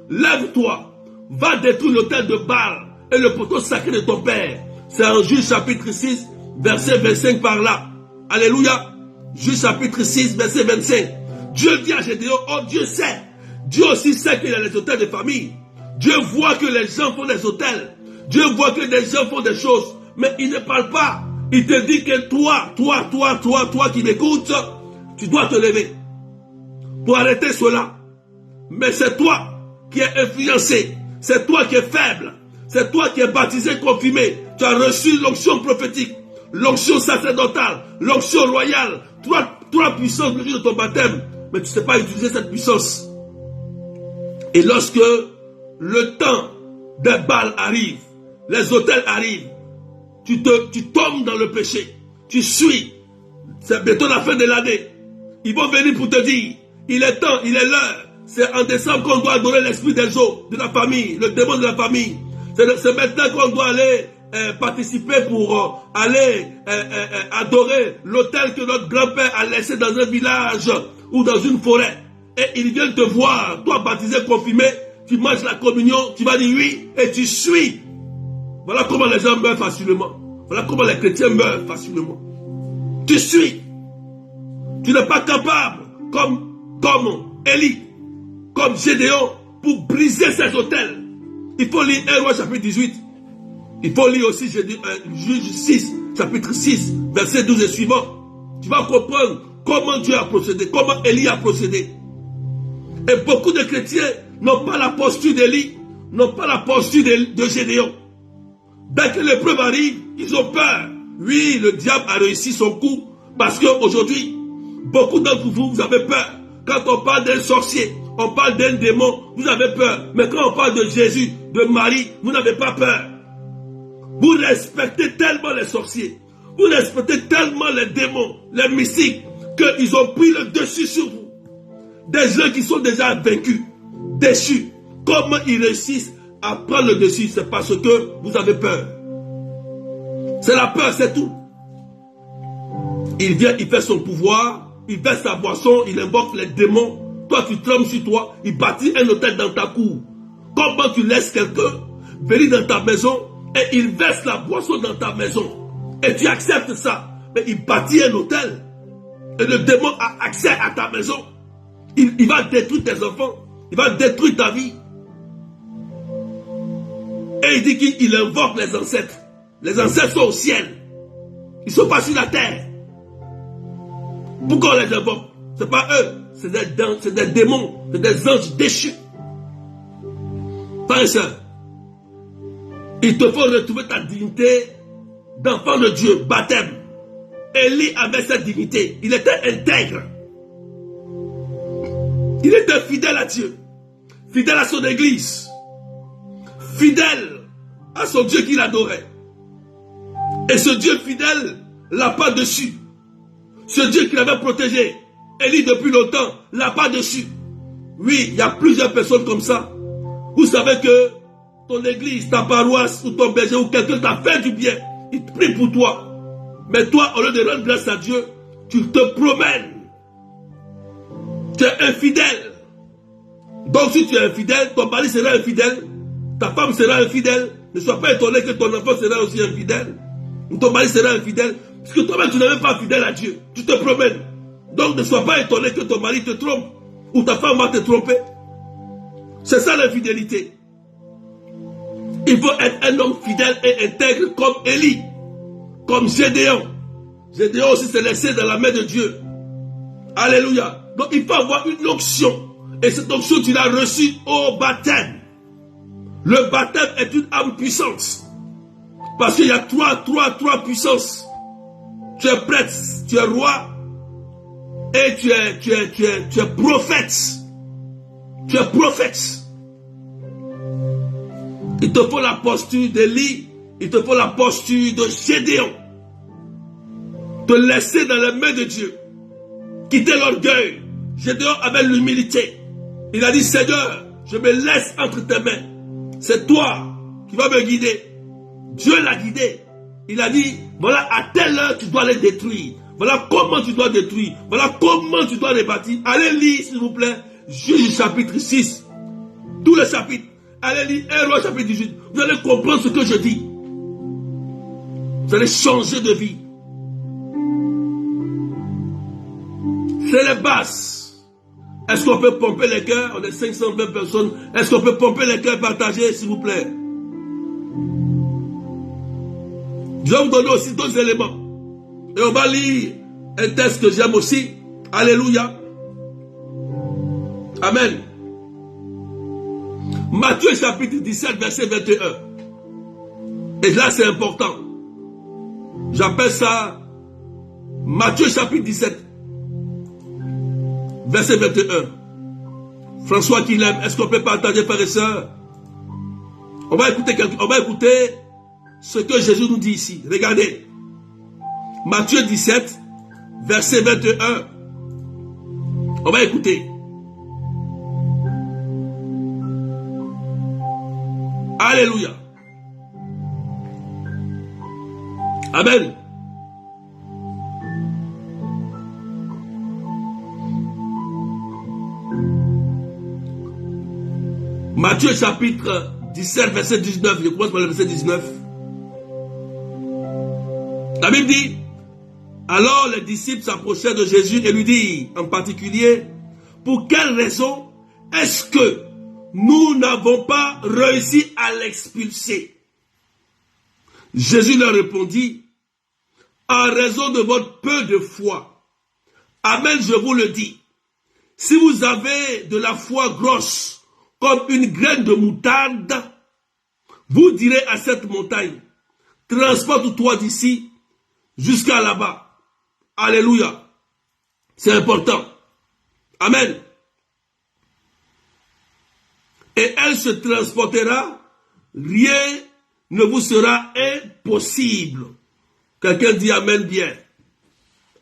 lève-toi, va détruire l'autel de Baal et le poteau sacré de ton père. C'est en Juge chapitre 6, verset 25 par là. Alléluia. Juge chapitre 6, verset 25. Dieu dit à Gédéon, oh Dieu sait. Dieu aussi sait qu'il y a les autels de famille. Dieu voit que les gens font des autels. Dieu voit que des gens font des choses. Mais il ne parle pas. Il te dit que toi qui m'écoutes, tu dois te lever pour arrêter cela. Mais c'est toi qui es influencé. C'est toi qui es faible. C'est toi qui es baptisé, confirmé. Tu as reçu l'onction prophétique, l'onction sacerdotale, l'onction royale. Trois puissances le jour de ton baptême. Mais tu ne sais pas utiliser cette puissance. Et lorsque le temps des Baal arrive, les autels arrivent, tu tombes dans le péché. Tu suis. C'est bientôt la fin de l'année. Ils vont venir pour te dire, il est temps, il est l'heure. C'est en décembre qu'on doit adorer l'esprit des eaux, de la famille, le démon de la famille. C'est maintenant qu'on doit aller participer pour aller adorer l'autel que notre grand-père a laissé dans un village ou dans une forêt. Et ils viennent te voir, toi baptisé, confirmé, tu manges la communion, tu vas dire oui et tu suis. Voilà comment les gens meurent facilement. Voilà comment les chrétiens meurent facilement. Tu suis. Tu n'es pas capable, comme Élie, comme Gédéon, pour briser ces autels. Il faut lire 1 Roi chapitre 18. Il faut lire aussi Juge 6, chapitre 6, verset 12 et suivant. Tu vas comprendre comment Dieu a procédé, comment Élie a procédé. Et beaucoup de chrétiens n'ont pas la posture d'Élie, n'ont pas la posture de Gédéon. Dès que l'épreuve arrive, ils ont peur. Oui, le diable a réussi son coup, parce qu'aujourd'hui, beaucoup d'entre vous, vous avez peur. Quand on parle d'un sorcier, on parle d'un démon, vous avez peur. Mais quand on parle de Jésus, de Marie, vous n'avez pas peur. Vous respectez tellement les sorciers, vous respectez tellement les démons, les mystiques, qu'ils ont pris le dessus sur vous. Des gens qui sont déjà vaincus, déchus. Comment ils réussissent à prendre le dessus? C'est parce que vous avez peur. C'est la peur, c'est tout. Il vient, il fait son pouvoir, il verse sa boisson, il invoque les démons. Toi, tu trembles sur toi, il bâtit un hôtel dans ta cour. Comment tu laisses quelqu'un venir dans ta maison et il verse la boisson dans ta maison? Et tu acceptes ça. Mais il bâtit un hôtel. Et le démon a accès à ta maison. Il va détruire tes enfants. Il va détruire ta vie. Et il dit qu'il invoque les ancêtres. Les ancêtres sont au ciel. Ils ne sont pas sur la terre. Pourquoi on les invoque? Ce n'est pas eux. C'est des démons. C'est des anges déchus. Frères et sœurs, il te faut retrouver ta dignité d'enfant de Dieu, baptême. Élie avait cette dignité. Il était intègre. Il était fidèle à Dieu, fidèle à son église, fidèle à son Dieu qu'il adorait. Et ce Dieu fidèle l'a pas dessus. Ce Dieu qui l'avait protégé, Élie depuis longtemps, l'a pas dessus. Oui, il y a plusieurs personnes comme ça. Vous savez que ton église, ta paroisse ou ton berger ou quelqu'un t'a fait du bien. Il prie pour toi. Mais toi, au lieu de rendre grâce à Dieu, tu te promènes. Tu es infidèle. Donc si tu es infidèle, ton mari sera infidèle, ta femme sera infidèle. Ne sois pas étonné que ton enfant sera aussi infidèle. Ou ton mari sera infidèle. Parce que toi-même, tu n'es même pas fidèle à Dieu. Tu te promènes. Donc ne sois pas étonné que ton mari te trompe. Ou ta femme va te tromper. C'est ça l'infidélité. Il faut être un homme fidèle et intègre comme Élie. Comme Gédéon. Gédéon aussi s'est laissé dans la main de Dieu. Alléluia. Donc il faut avoir une onction. Et cette onction, tu l'as reçue au baptême. Le baptême est une âme puissante. Parce qu'il y a trois puissances. Tu es prêtre, tu es roi. Et tu es prophète. Tu es prophète. Il te faut la posture d'Élie. Il te faut la posture de Gédéon. Te laisser dans les mains de Dieu. Quitter l'orgueil. Gédéon avait l'humilité. Il a dit, Seigneur, je me laisse entre tes mains. C'est toi qui vas me guider. Dieu l'a guidé. Il a dit, voilà à telle heure tu dois les détruire. Voilà comment tu dois détruire. Voilà comment tu dois les bâtir. Allez lire, s'il vous plaît, Juge chapitre 6. Tous les chapitres. Allez lire 1 Roi chapitre 18. Vous allez comprendre ce que je dis. Vous allez changer de vie. C'est les bases. Est-ce qu'on peut pomper les cœurs? On est 520 personnes. Est-ce qu'on peut pomper les cœurs, partager, s'il vous plaît? Je vais vous donner aussi deux éléments. Et on va lire un texte que j'aime aussi. Alléluia. Amen. Matthieu chapitre 17, verset 21. Et là, c'est important. J'appelle ça Matthieu chapitre 17. Verset 21. François qui l'aime, est-ce qu'on peut partager, frères et sœurs? On va écouter ce que Jésus nous dit ici. Regardez. Matthieu 17, verset 21. On va écouter. Alléluia. Amen. Matthieu chapitre 17, verset 19. Je commence par le verset 19. La Bible dit, alors les disciples s'approchèrent de Jésus et lui dirent en particulier, pour quelle raison est-ce que nous n'avons pas réussi à l'expulser? Jésus leur répondit, en raison de votre peu de foi. Amen, je vous le dis. Si vous avez de la foi grosse, comme une graine de moutarde, vous direz à cette montagne, transporte-toi d'ici jusqu'à là-bas. Alléluia. C'est important. Amen. Et elle se transportera, rien ne vous sera impossible. Quelqu'un dit Amen bien.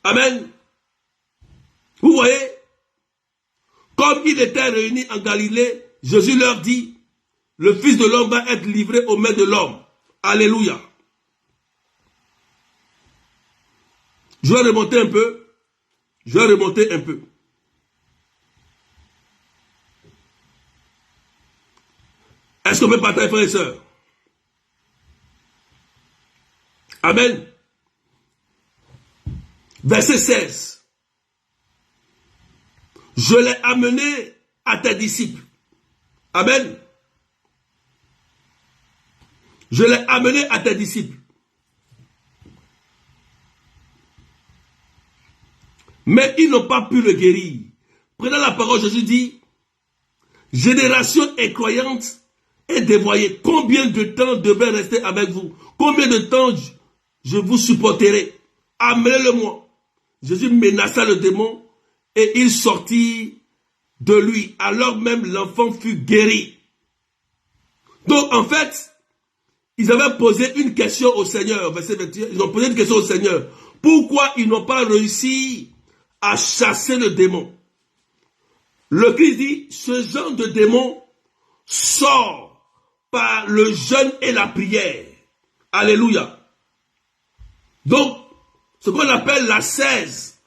Amen. Vous voyez, comme ils étaient réunis en Galilée, Jésus leur dit, le Fils de l'homme va être livré aux mains de l'homme. Alléluia. Je vais remonter un peu. Est-ce qu'on peut partager, frères et sœurs? Amen. Verset 16. Je l'ai amené à tes disciples. Amen. Je l'ai amené à tes disciples. Mais ils n'ont pas pu le guérir. Prenant la parole, Jésus dit, génération incroyante et dévoyée, combien de temps devais rester avec vous? Combien de temps je vous supporterai? Amenez-le-moi. Jésus menaça le démon et il sortit de lui. Alors même l'enfant fut guéri. Donc en fait, ils avaient posé une question au Seigneur, verset 21, ils ont posé une question au Seigneur. Pourquoi ils n'ont pas réussi à chasser le démon? Le Christ dit, ce genre de démon sort par le jeûne et la prière. Alléluia. Donc, ce qu'on appelle la 16,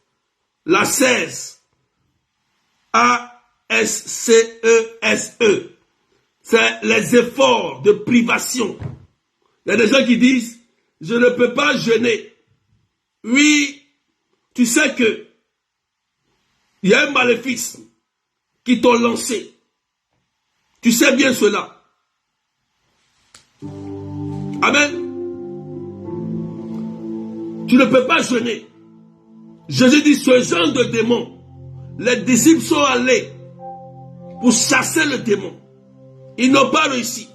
A-S-C-E-S-E, c'est les efforts de privation. Il y a des gens qui disent, je ne peux pas jeûner. Oui, tu sais que il y a un maléfice qui t'ont lancé. Tu sais bien cela. Amen. Tu ne peux pas jeûner. Jésus dit, ce genre de démon, les disciples sont allés pour chasser le démon. Ils n'ont pas réussi.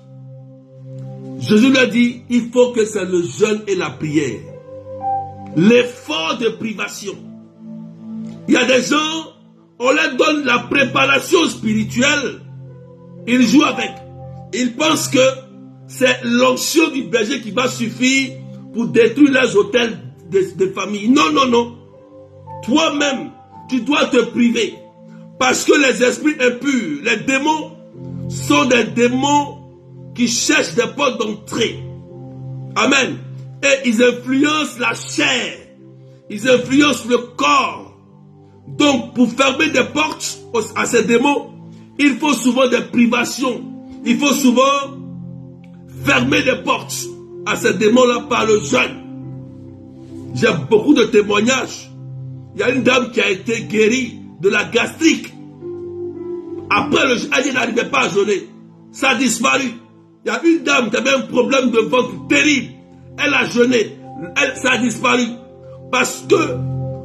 Jésus leur dit, il faut que c'est le jeûne et la prière. L'effort de privation. Il y a des gens, on leur donne la préparation spirituelle, ils jouent avec. Ils pensent que c'est l'onction du berger qui va suffire pour détruire les autels de famille. Non, non, non. Toi-même, tu dois te priver. Parce que les esprits impurs, les démons, sont des démons qui cherchent des portes d'entrée. Amen. Et ils influencent la chair. Ils influencent le corps. Donc, pour fermer des portes à ces démons, il faut souvent des privations. Il faut souvent fermer des portes à ces démons-là par le jeûne. J'ai beaucoup de témoignages. Il y a une dame qui a été guérie de la gastrique. Après le jeûne, elle n'arrivait pas à jeûner. Ça a disparu. Il y a une dame qui avait un problème de ventre terrible. Elle a jeûné. Ça a disparu. Parce que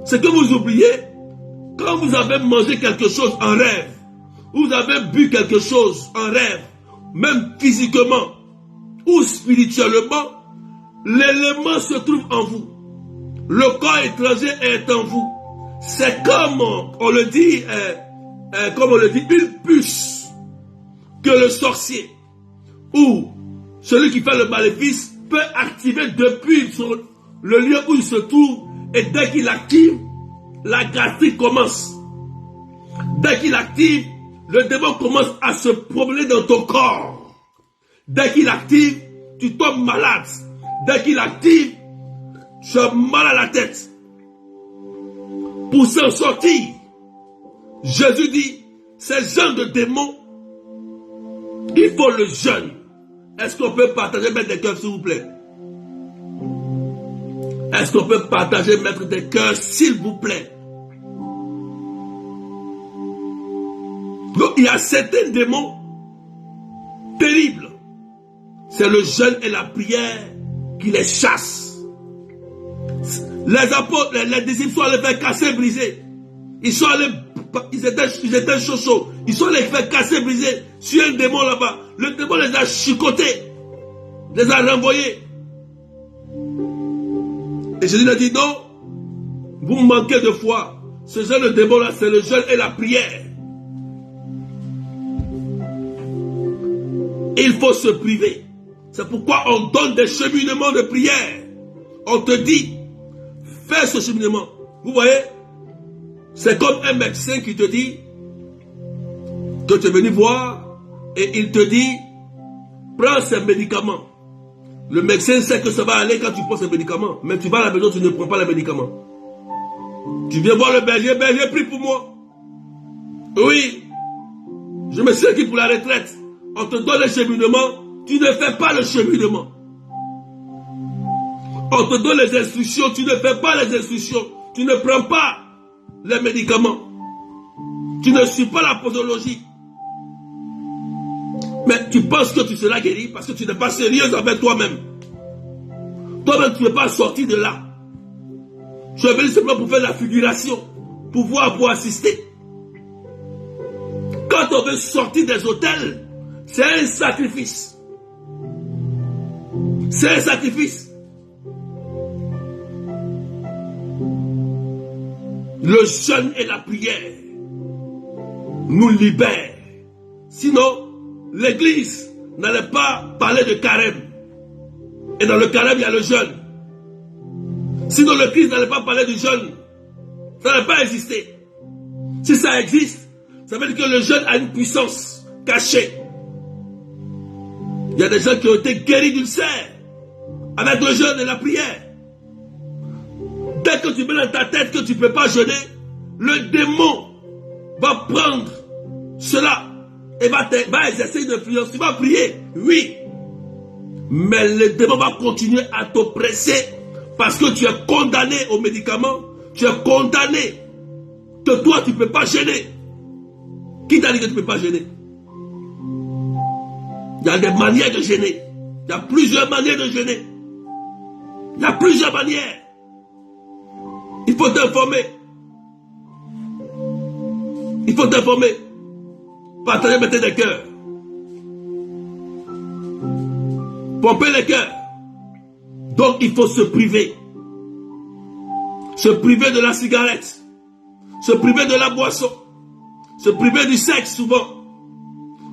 ce que vous oubliez, quand vous avez mangé quelque chose en rêve, vous avez bu quelque chose en rêve, même physiquement ou spirituellement, l'élément se trouve en vous. Le corps étranger est en vous. C'est comme on le dit, une puce que le sorcier ou celui qui fait le maléfice peut activer depuis le lieu où il se trouve, et dès qu'il active, la gastrique commence. Dès qu'il active, le démon commence à se promener dans ton corps. Dès qu'il active, tu tombes malade. Dès qu'il active, tu as mal à la tête. Pour s'en sortir, Jésus dit, ces gens de démons, il faut le jeûne. Est-ce qu'on peut partager, mettre des cœurs, s'il vous plaît? Est-ce qu'on peut partager, mettre des cœurs, s'il vous plaît? Donc, il y a certains démons terribles. C'est le jeûne et la prière qui les chassent. Les apôtres, les disciples sont allés faire casser, briser. Ils sont allés, ils étaient chauds. Ils sont allés faire casser, briser sur un démon là-bas. Le démon les a chicotés, les a renvoyés. Et Jésus a dit non, vous manquez de foi. Ce genre de démon là, c'est le jeûne et la prière. Il faut se priver. C'est pourquoi on donne des cheminements de prière. On te dit, fais ce cheminement. Vous voyez, c'est comme un médecin qui te dit que tu es venu voir et il te dit, prends ces médicaments. Le médecin sait que ça va aller quand tu prends ces médicaments. Mais tu vas à la maison, tu ne prends pas les médicaments. Tu viens voir le berger, berger, prie pour moi. Oui, je me suis acquis pour la retraite. On te donne le cheminement, tu ne fais pas le cheminement. On te donne les instructions, tu ne fais pas les instructions. Tu ne prends pas les médicaments. Tu ne suis pas la posologie. Mais tu penses que tu seras guéri parce que tu n'es pas sérieuse avec toi-même. Toi-même, tu ne peux pas sortir de là. Tu es venu simplement pour faire la figuration, pour assister. Quand on veut sortir des hôtels, c'est un sacrifice. C'est un sacrifice. Le jeûne et la prière. nous libère. Sinon, l'église n'allait pas parler de carême. Et dans le carême, il y a le jeûne. Sinon, le Christ n'allait pas parler du jeûne. Ça n'allait pas exister. Si ça existe, ça veut dire que le jeûne a une puissance cachée. Il y a des gens qui ont été guéris d'ulcères avec le jeûne et la prière. Dès que tu mets dans ta tête que tu ne peux pas jeûner, le démon va prendre cela et va exercer une influence. Tu vas prier, oui. Mais le démon va continuer à t'oppresser parce que tu es condamné aux médicaments. Tu es condamné que toi tu ne peux pas jeûner. Qui t'a dit que tu ne peux pas jeûner? Il y a des manières de jeûner. Il y a plusieurs manières de jeûner. Il y a plusieurs manières. Il faut t'informer. Il faut t'informer. Partager maintenant des cœurs. Pomper les cœurs. Donc il faut se priver. Se priver de la cigarette. Se priver de la boisson. Se priver du sexe souvent.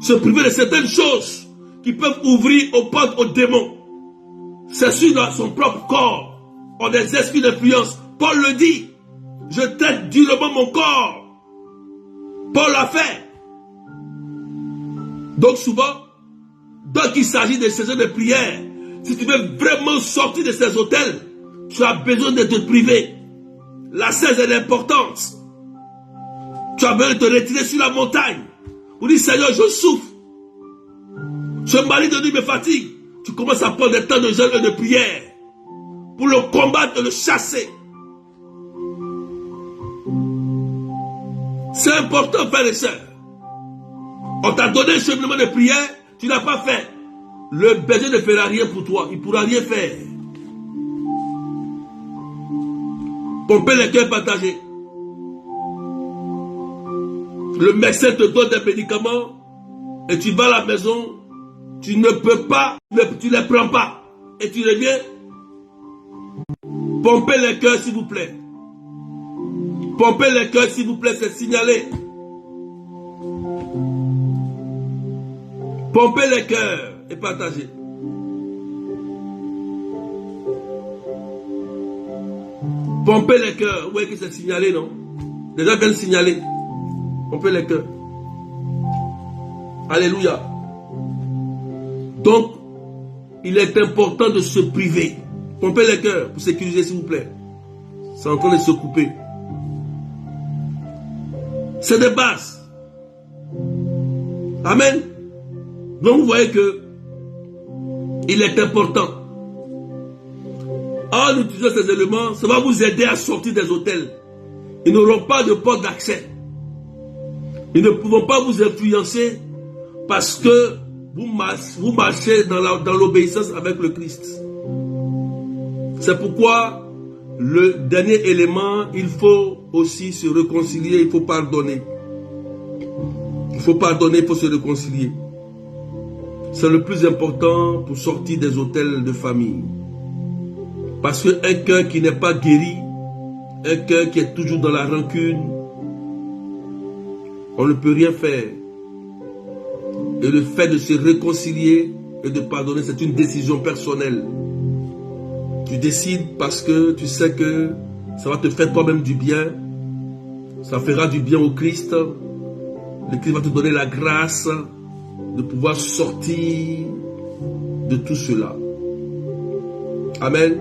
Se priver de certaines choses qui peuvent ouvrir aux portes aux démons. C'est sur son propre corps. On des esprits d'influence. Paul le dit. Je traite durement mon corps. Paul l'a fait. Donc souvent, donc il s'agit de saisons de prière. Si tu veux vraiment sortir de ces hôtels, tu as besoin de te priver. La cesse est importante. Tu as besoin de te retirer sur la montagne. Pour dire Seigneur, je souffre. Ce mari de nuit me fatigue. Tu commences à prendre des temps de jeûne et de prière pour le combattre et le chasser. C'est important, frères et sœurs. On t'a donné un cheminement de prière, tu n'as pas fait. Le berger ne fera rien pour toi, il ne pourra rien faire. Pomper les cœurs partagés. Le médecin te donne des médicaments et tu vas à la maison, tu ne peux pas, tu ne les prends pas. Et tu reviens. Pomper les cœurs, s'il vous plaît. Pomper les cœurs, s'il vous plaît, c'est signalé. Pomper les cœurs et partager. Pomper les cœurs. Vous voyez que c'est signalé, non? Les gens viennent signaler. Pomper les cœurs. Alléluia. Donc, il est important de se priver. Pomper les cœurs pour sécuriser, s'il vous plaît. C'est en train de se couper. C'est de base. Amen. Donc vous voyez que il est important. En utilisant ces éléments, ça va vous aider à sortir des hôtels. Ils n'auront pas de porte d'accès. Ils ne pourront pas vous influencer parce que vous marchez dans l'obéissance avec le Christ. C'est pourquoi le dernier élément, il faut aussi se réconcilier, il faut pardonner. Il faut pardonner, il faut se réconcilier. C'est le plus important pour sortir des hôtels de famille. Parce qu'un cœur qui n'est pas guéri, un cœur qui est toujours dans la rancune, on ne peut rien faire. Et le fait de se réconcilier et de pardonner, c'est une décision personnelle. Tu décides parce que tu sais que ça va te faire toi-même du bien. Ça fera du bien au Christ. Le Christ va te donner la grâce de pouvoir sortir de tout cela. Amen.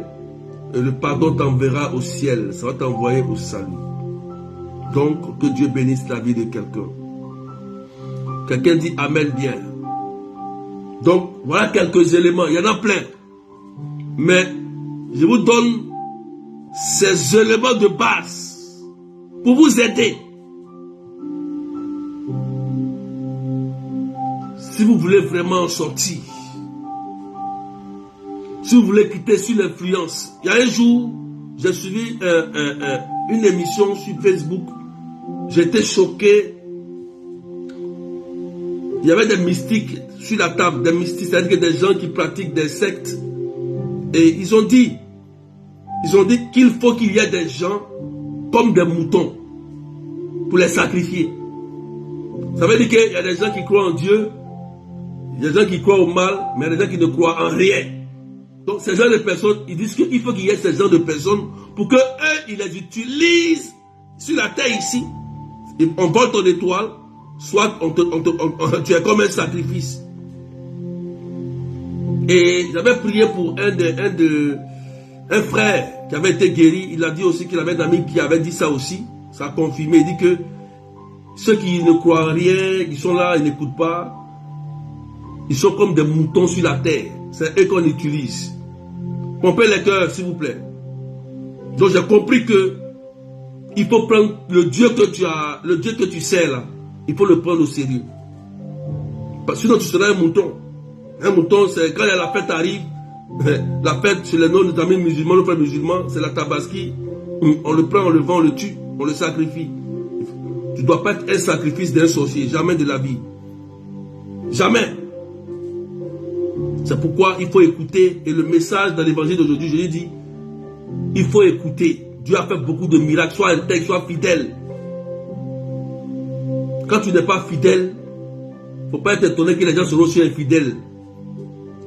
Et le pardon t'enverra au ciel. Ça va t'envoyer au salut. Donc, que Dieu bénisse la vie de quelqu'un. Quelqu'un dit Amen bien. Donc, voilà quelques éléments. Il y en a plein. Mais, je vous donne ces éléments de base pour vous aider. Si vous voulez vraiment sortir, si vous voulez quitter sur l'influence, il y a un jour, j'ai suivi une émission sur Facebook, j'étais choqué. Il y avait des mystiques sur la table, des mystiques, c'est-à-dire des gens qui pratiquent des sectes. Et ils ont dit qu'il faut qu'il y ait des gens comme des moutons pour les sacrifier. Ça veut dire qu'il y a des gens qui croient en Dieu, il y a des gens qui croient au mal, mais il y a des gens qui ne croient en rien. Donc ces gens de personnes, ils disent qu'il faut qu'il y ait ces gens de personnes pour qu'eux, ils les utilisent sur la terre ici. On vole ton étoile, soit tu es comme un sacrifice. Et j'avais prié pour un frère qui avait été guéri. Il a dit aussi qu'il avait un ami qui avait dit ça aussi. Ça a confirmé. Il dit que ceux qui ne croient en rien, qui sont là, ils n'écoutent pas, ils sont comme des moutons sur la terre. C'est eux qu'on utilise. Pompez les cœurs, s'il vous plaît. Donc j'ai compris que il faut prendre le Dieu que tu as, le Dieu que tu sais là, il faut le prendre au sérieux. Parce que sinon tu seras un mouton. Un mouton, c'est quand la fête arrive, la fête c'est le nom de nos amis musulmans, nos frères musulmans, c'est la tabaski. On le prend, on le vend, on le tue, on le sacrifie. Tu ne dois pas être un sacrifice d'un sorcier, jamais de la vie. Jamais. C'est pourquoi il faut écouter. Et le message dans l'évangile d'aujourd'hui, je l'ai dit, il faut écouter. Dieu a fait beaucoup de miracles. Sois intègre, sois fidèle. Quand tu n'es pas fidèle, il ne faut pas être étonné que les gens seront aussi infidèles.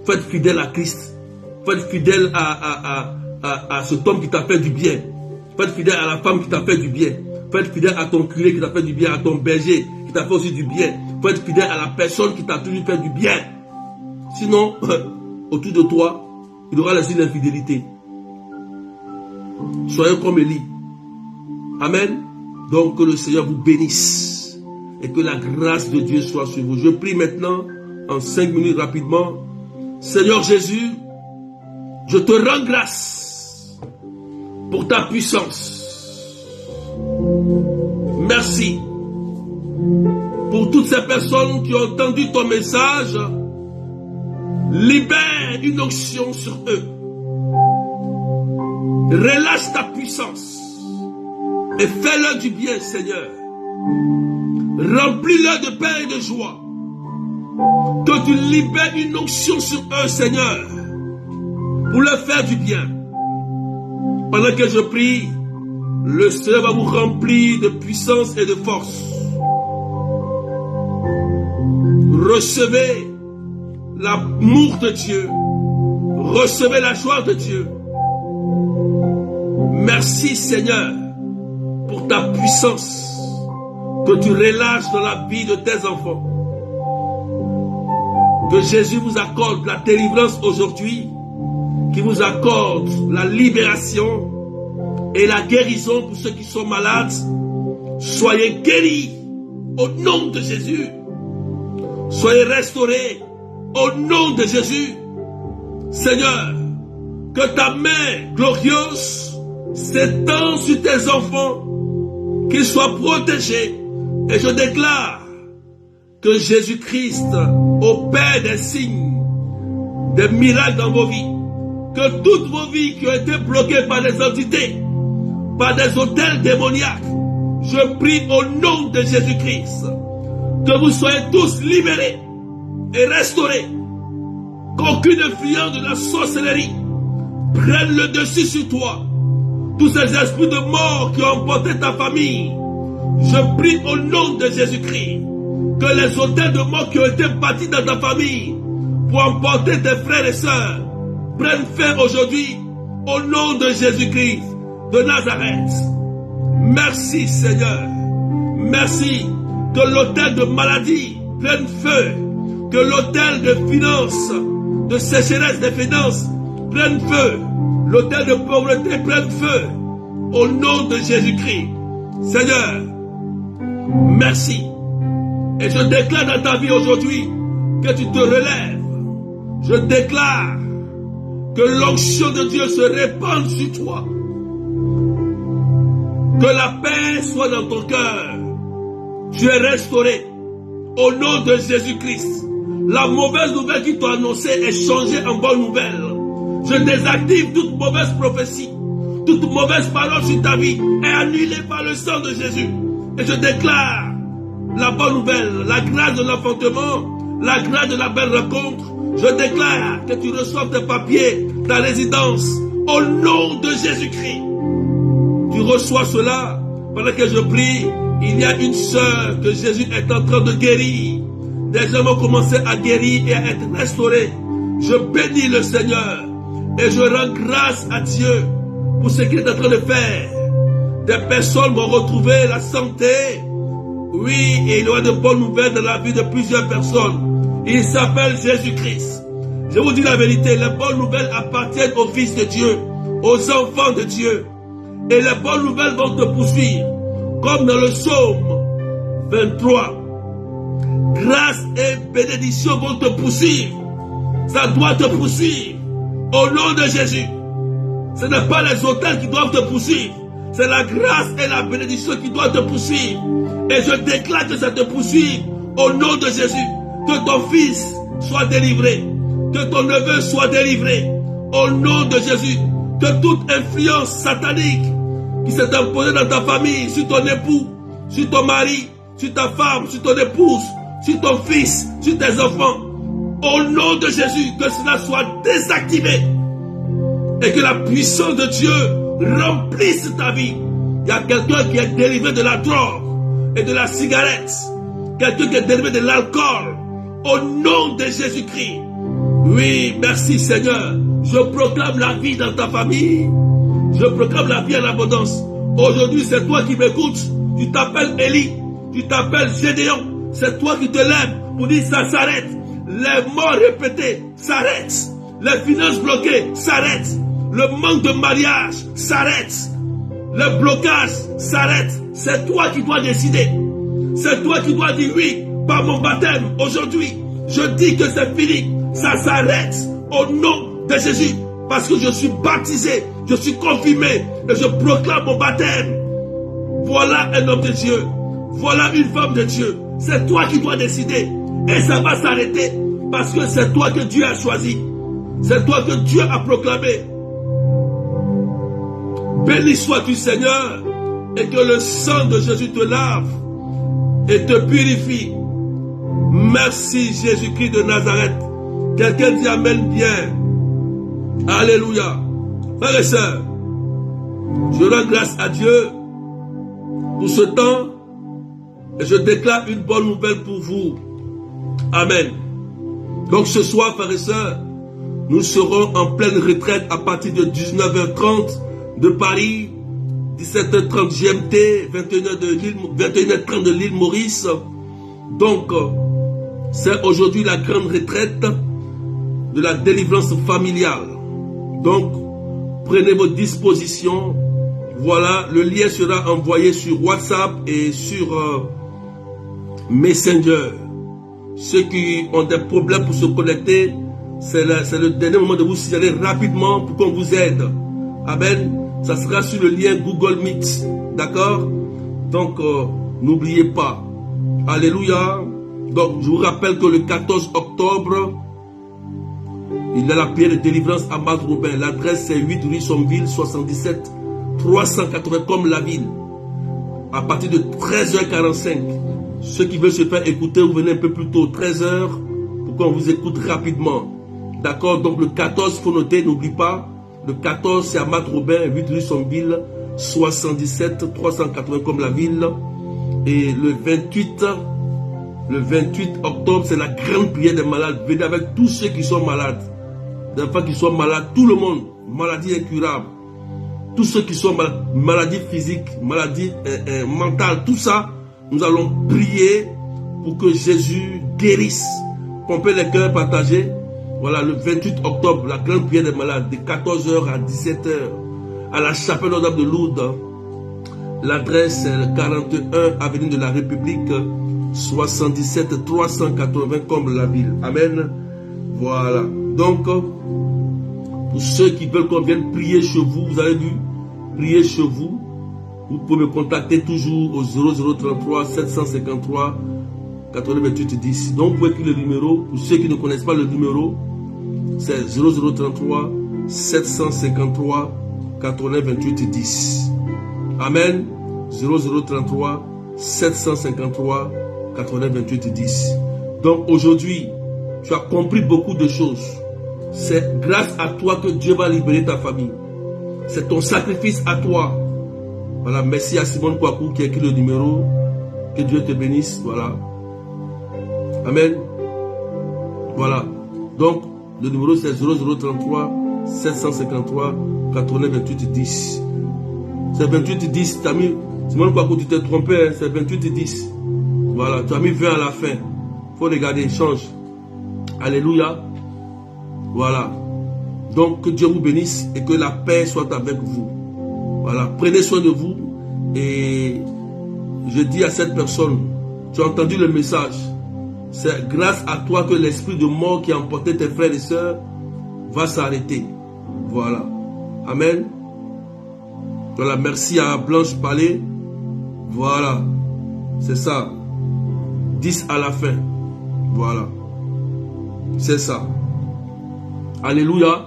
Il faut être fidèle à Christ. Il faut être fidèle à cet homme qui t'a fait du bien. Il faut être fidèle à la femme qui t'a fait du bien. Il faut être fidèle à ton curé qui t'a fait du bien, à ton berger qui t'a fait aussi du bien. Il faut être fidèle à la personne qui t'a toujours fait du bien. Sinon, autour de toi, il y aura les signes d'infidélité. Soyez comme Élie. Amen. Donc que le Seigneur vous bénisse et que la grâce de Dieu soit sur vous. Je prie maintenant en 5 minutes rapidement. Seigneur Jésus, je te rends grâce pour ta puissance. Merci pour toutes ces personnes qui ont entendu ton message. Libère une onction sur eux. Relâche ta puissance et fais-leur du bien, Seigneur. Remplis-leur de paix et de joie. Que tu libères une onction sur eux, Seigneur, pour leur faire du bien. Pendant que je prie, le Seigneur va vous remplir de puissance et de force. Recevez l'amour de Dieu. Recevez la joie de Dieu. Merci Seigneur pour ta puissance que tu relâches dans la vie de tes enfants. Que Jésus vous accorde la délivrance aujourd'hui, qu'il vous accorde la libération et la guérison pour ceux qui sont malades. Soyez guéris au nom de Jésus. Soyez restaurés au nom de Jésus. Seigneur, que ta main glorieuse s'étend sur tes enfants, qu'ils soient protégés. Et je déclare que Jésus-Christ opère des signes, des miracles dans vos vies. Que toutes vos vies qui ont été bloquées par des entités, par des autels démoniaques, je prie au nom de Jésus-Christ, que vous soyez tous libérés et restaurés. Qu'aucune influence de la sorcellerie prenne le dessus sur toi. Tous ces esprits de mort qui ont emporté ta famille, je prie au nom de Jésus-Christ que les autels de mort qui ont été bâtis dans ta famille pour emporter tes frères et sœurs prennent fin aujourd'hui au nom de Jésus-Christ de Nazareth. Merci Seigneur. Merci que l'autel de maladie prenne feu, que l'autel de finances, de sécheresse des finances prenne feu, l'autel de pauvreté prenne feu au nom de Jésus-Christ. Seigneur, merci. Et je déclare dans ta vie aujourd'hui que tu te relèves. Je déclare que l'onction de Dieu se répande sur toi. Que la paix soit dans ton cœur. Tu es restauré au nom de Jésus-Christ. La mauvaise nouvelle qui t'a annoncée est changée en bonne nouvelle. Je désactive toute mauvaise prophétie. Toute mauvaise parole sur ta vie est annulée par le sang de Jésus. Et je déclare la bonne nouvelle, la grâce de l'enfantement, la grâce de la belle rencontre. Je déclare que tu reçoives tes papiers, ta résidence, au nom de Jésus-Christ. Tu reçois cela pendant que je prie Il y a une sœur que Jésus est en train de guérir. Des gens vont commencer à guérir et à être restaurés. Je bénis le Seigneur et je rends grâce à Dieu pour ce qu'il est en train de faire. Des personnes vont retrouver la santé. Oui, et il y aura de bonnes nouvelles dans la vie de plusieurs personnes. Il s'appelle Jésus-Christ. Je vous dis la vérité, les bonnes nouvelles appartiennent aux fils de Dieu, aux enfants de Dieu. Et les bonnes nouvelles vont te poursuivre. Comme dans le psaume 23. Grâce et bénédiction vont te poursuivre. Ça doit te poursuivre. Au nom de Jésus. Ce n'est pas les autels qui doivent te poursuivre. C'est la grâce et la bénédiction qui doivent te poursuivre. Et je déclare que ça te poursuive au nom de Jésus. Que ton fils soit délivré. Que ton neveu soit délivré. Au nom de Jésus. Que toute influence satanique qui s'est imposée dans ta famille, sur ton époux, sur ton mari, sur ta femme, sur ton épouse, sur ton fils, sur tes enfants, au nom de Jésus, que cela soit désactivé. Et que la puissance de Dieu remplisse ta vie. Il y a quelqu'un qui est délivré de la drogue et de la cigarette. Quelqu'un qui est délivré de l'alcool. Au nom de Jésus-Christ. Oui, merci Seigneur. Je proclame la vie dans ta famille. Je proclame la vie en abondance. Aujourd'hui, c'est toi qui m'écoutes. Tu t'appelles Élie. Tu t'appelles Gédéon. C'est toi qui te lèves pour dire ça s'arrête. Les morts répétés s'arrêtent. Les finances bloquées s'arrêtent. Le manque de mariage s'arrête. Le blocage s'arrête. C'est toi qui dois décider. C'est toi qui dois dire oui par mon baptême. Aujourd'hui, je dis que c'est fini. Ça s'arrête au nom de Jésus. Parce que je suis baptisé. Je suis confirmé. Et je proclame mon baptême. Voilà un homme de Dieu. Voilà une femme de Dieu. C'est toi qui dois décider. Et ça va s'arrêter. Parce que c'est toi que Dieu a choisi. C'est toi que Dieu a proclamé. Béni sois-tu Seigneur. Et que le sang de Jésus te lave. Et te purifie. Merci Jésus-Christ de Nazareth. Quelqu'un dit amen bien. Alléluia. Frères et sœurs, je rends grâce à Dieu pour ce temps et je déclare une bonne nouvelle pour vous. Amen. Donc ce soir, frères et sœurs, nous serons en pleine retraite à partir de 19h30 de Paris, 17h30 GMT, 21h30 de l'île Maurice. Donc, c'est aujourd'hui la grande retraite de la délivrance familiale. Donc, prenez vos dispositions. Voilà, le lien sera envoyé sur WhatsApp et sur Messenger. Ceux qui ont des problèmes pour se connecter, c'est le dernier moment de vous signaler rapidement pour qu'on vous aide. Amen. Ça sera sur le lien Google Meet. D'accord? Donc, n'oubliez pas. Alléluia. Donc, je vous rappelle que le 14 octobre, il y a la prière de délivrance à Madrobin. L'adresse c'est 8 rue Sommeville, 77 380 comme la ville. À partir de 13h45. Ceux qui veulent se faire écouter, vous venez un peu plus tôt, 13h, pour qu'on vous écoute rapidement. D'accord? Donc le 14, il faut noter, n'oublie pas. Le 14, c'est à Madrobin, 8 rue Sommeville, 77 380 comme la ville. Et le 28 octobre, c'est la grande prière des malades. Venez avec tous ceux qui sont malades. Des enfants qui sont malades, tout le monde, maladie incurable. Tous ceux qui sont malades, maladies physiques, maladies mentales, tout ça, nous allons prier pour que Jésus guérisse. Pompez les cœurs partagés. Voilà, le 28 octobre, la grande prière des malades, de 14h à 17h, à la chapelle Notre-Dame de Lourdes. L'adresse est le 41 avenue de la République, 77 380 comme la ville. Amen. Voilà. Donc, pour ceux qui veulent qu'on vienne prier chez vous, vous avez vu, prier chez vous, vous pouvez me contacter toujours au 0033 753 88 10. Donc, vous pouvez écrire le numéro. Pour ceux qui ne connaissent pas le numéro, c'est 0033 753 88 10. Amen. 0033 753 88 10. Donc aujourd'hui, tu as compris beaucoup de choses. C'est grâce à toi que Dieu va libérer ta famille. C'est ton sacrifice à toi. Voilà, merci à Simone Kouakou qui a écrit le numéro Que Dieu te bénisse. Voilà. Amen. Voilà. Donc, le numéro c'est 0033 753 80 28 10. C'est 28 10. Tu as mis, c'est même pas que tu t'es trompé, hein, c'est 28 10. Voilà, tu as mis 20 à la fin. Il faut regarder, change. Alléluia. Voilà. Donc, que Dieu vous bénisse et que la paix soit avec vous. Voilà, prenez soin de vous. Et je dis à cette personne, tu as entendu le message. C'est grâce à toi que l'esprit de mort qui a emporté tes frères et sœurs va s'arrêter. Voilà. Amen. Voilà, merci à Blanche Palais. Voilà. C'est ça. 10 à la fin. Voilà. C'est ça. Alléluia.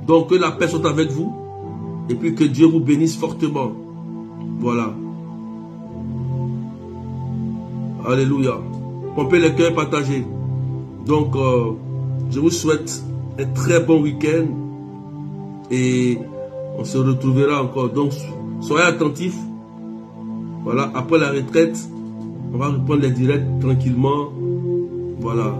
Donc que la paix soit avec vous. Et puis que Dieu vous bénisse fortement. Voilà. Alléluia. Pompez les cœurs, partagez. Donc, je vous souhaite un très bon week-end. Et on se retrouvera encore. Donc, soyez attentifs. Voilà. Après la retraite, on va reprendre les directs tranquillement. Voilà.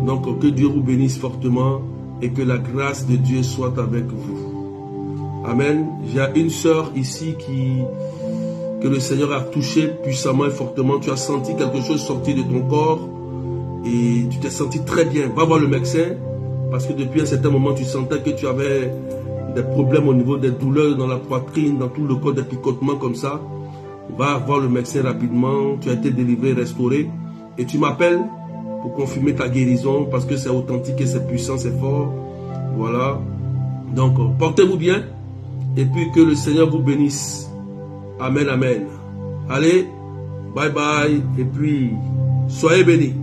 Donc, que Dieu vous bénisse fortement. Et que la grâce de Dieu soit avec vous. Amen. J'ai une sœur ici que le Seigneur a touché puissamment et fortement. Tu as senti quelque chose sortir de ton corps et tu t'es senti très bien. Va voir le médecin parce que depuis un certain moment, tu sentais que tu avais des problèmes au niveau des douleurs dans la poitrine, dans tout le corps, des picotements comme ça. Va voir le médecin rapidement. Tu as été délivré, restauré et tu m'appelles pour confirmer ta guérison parce que c'est authentique et c'est puissant, c'est fort. Voilà. Donc, portez-vous bien et puis que le Seigneur vous bénisse. Amen, amen. Allez, bye bye et puis soyez bénis.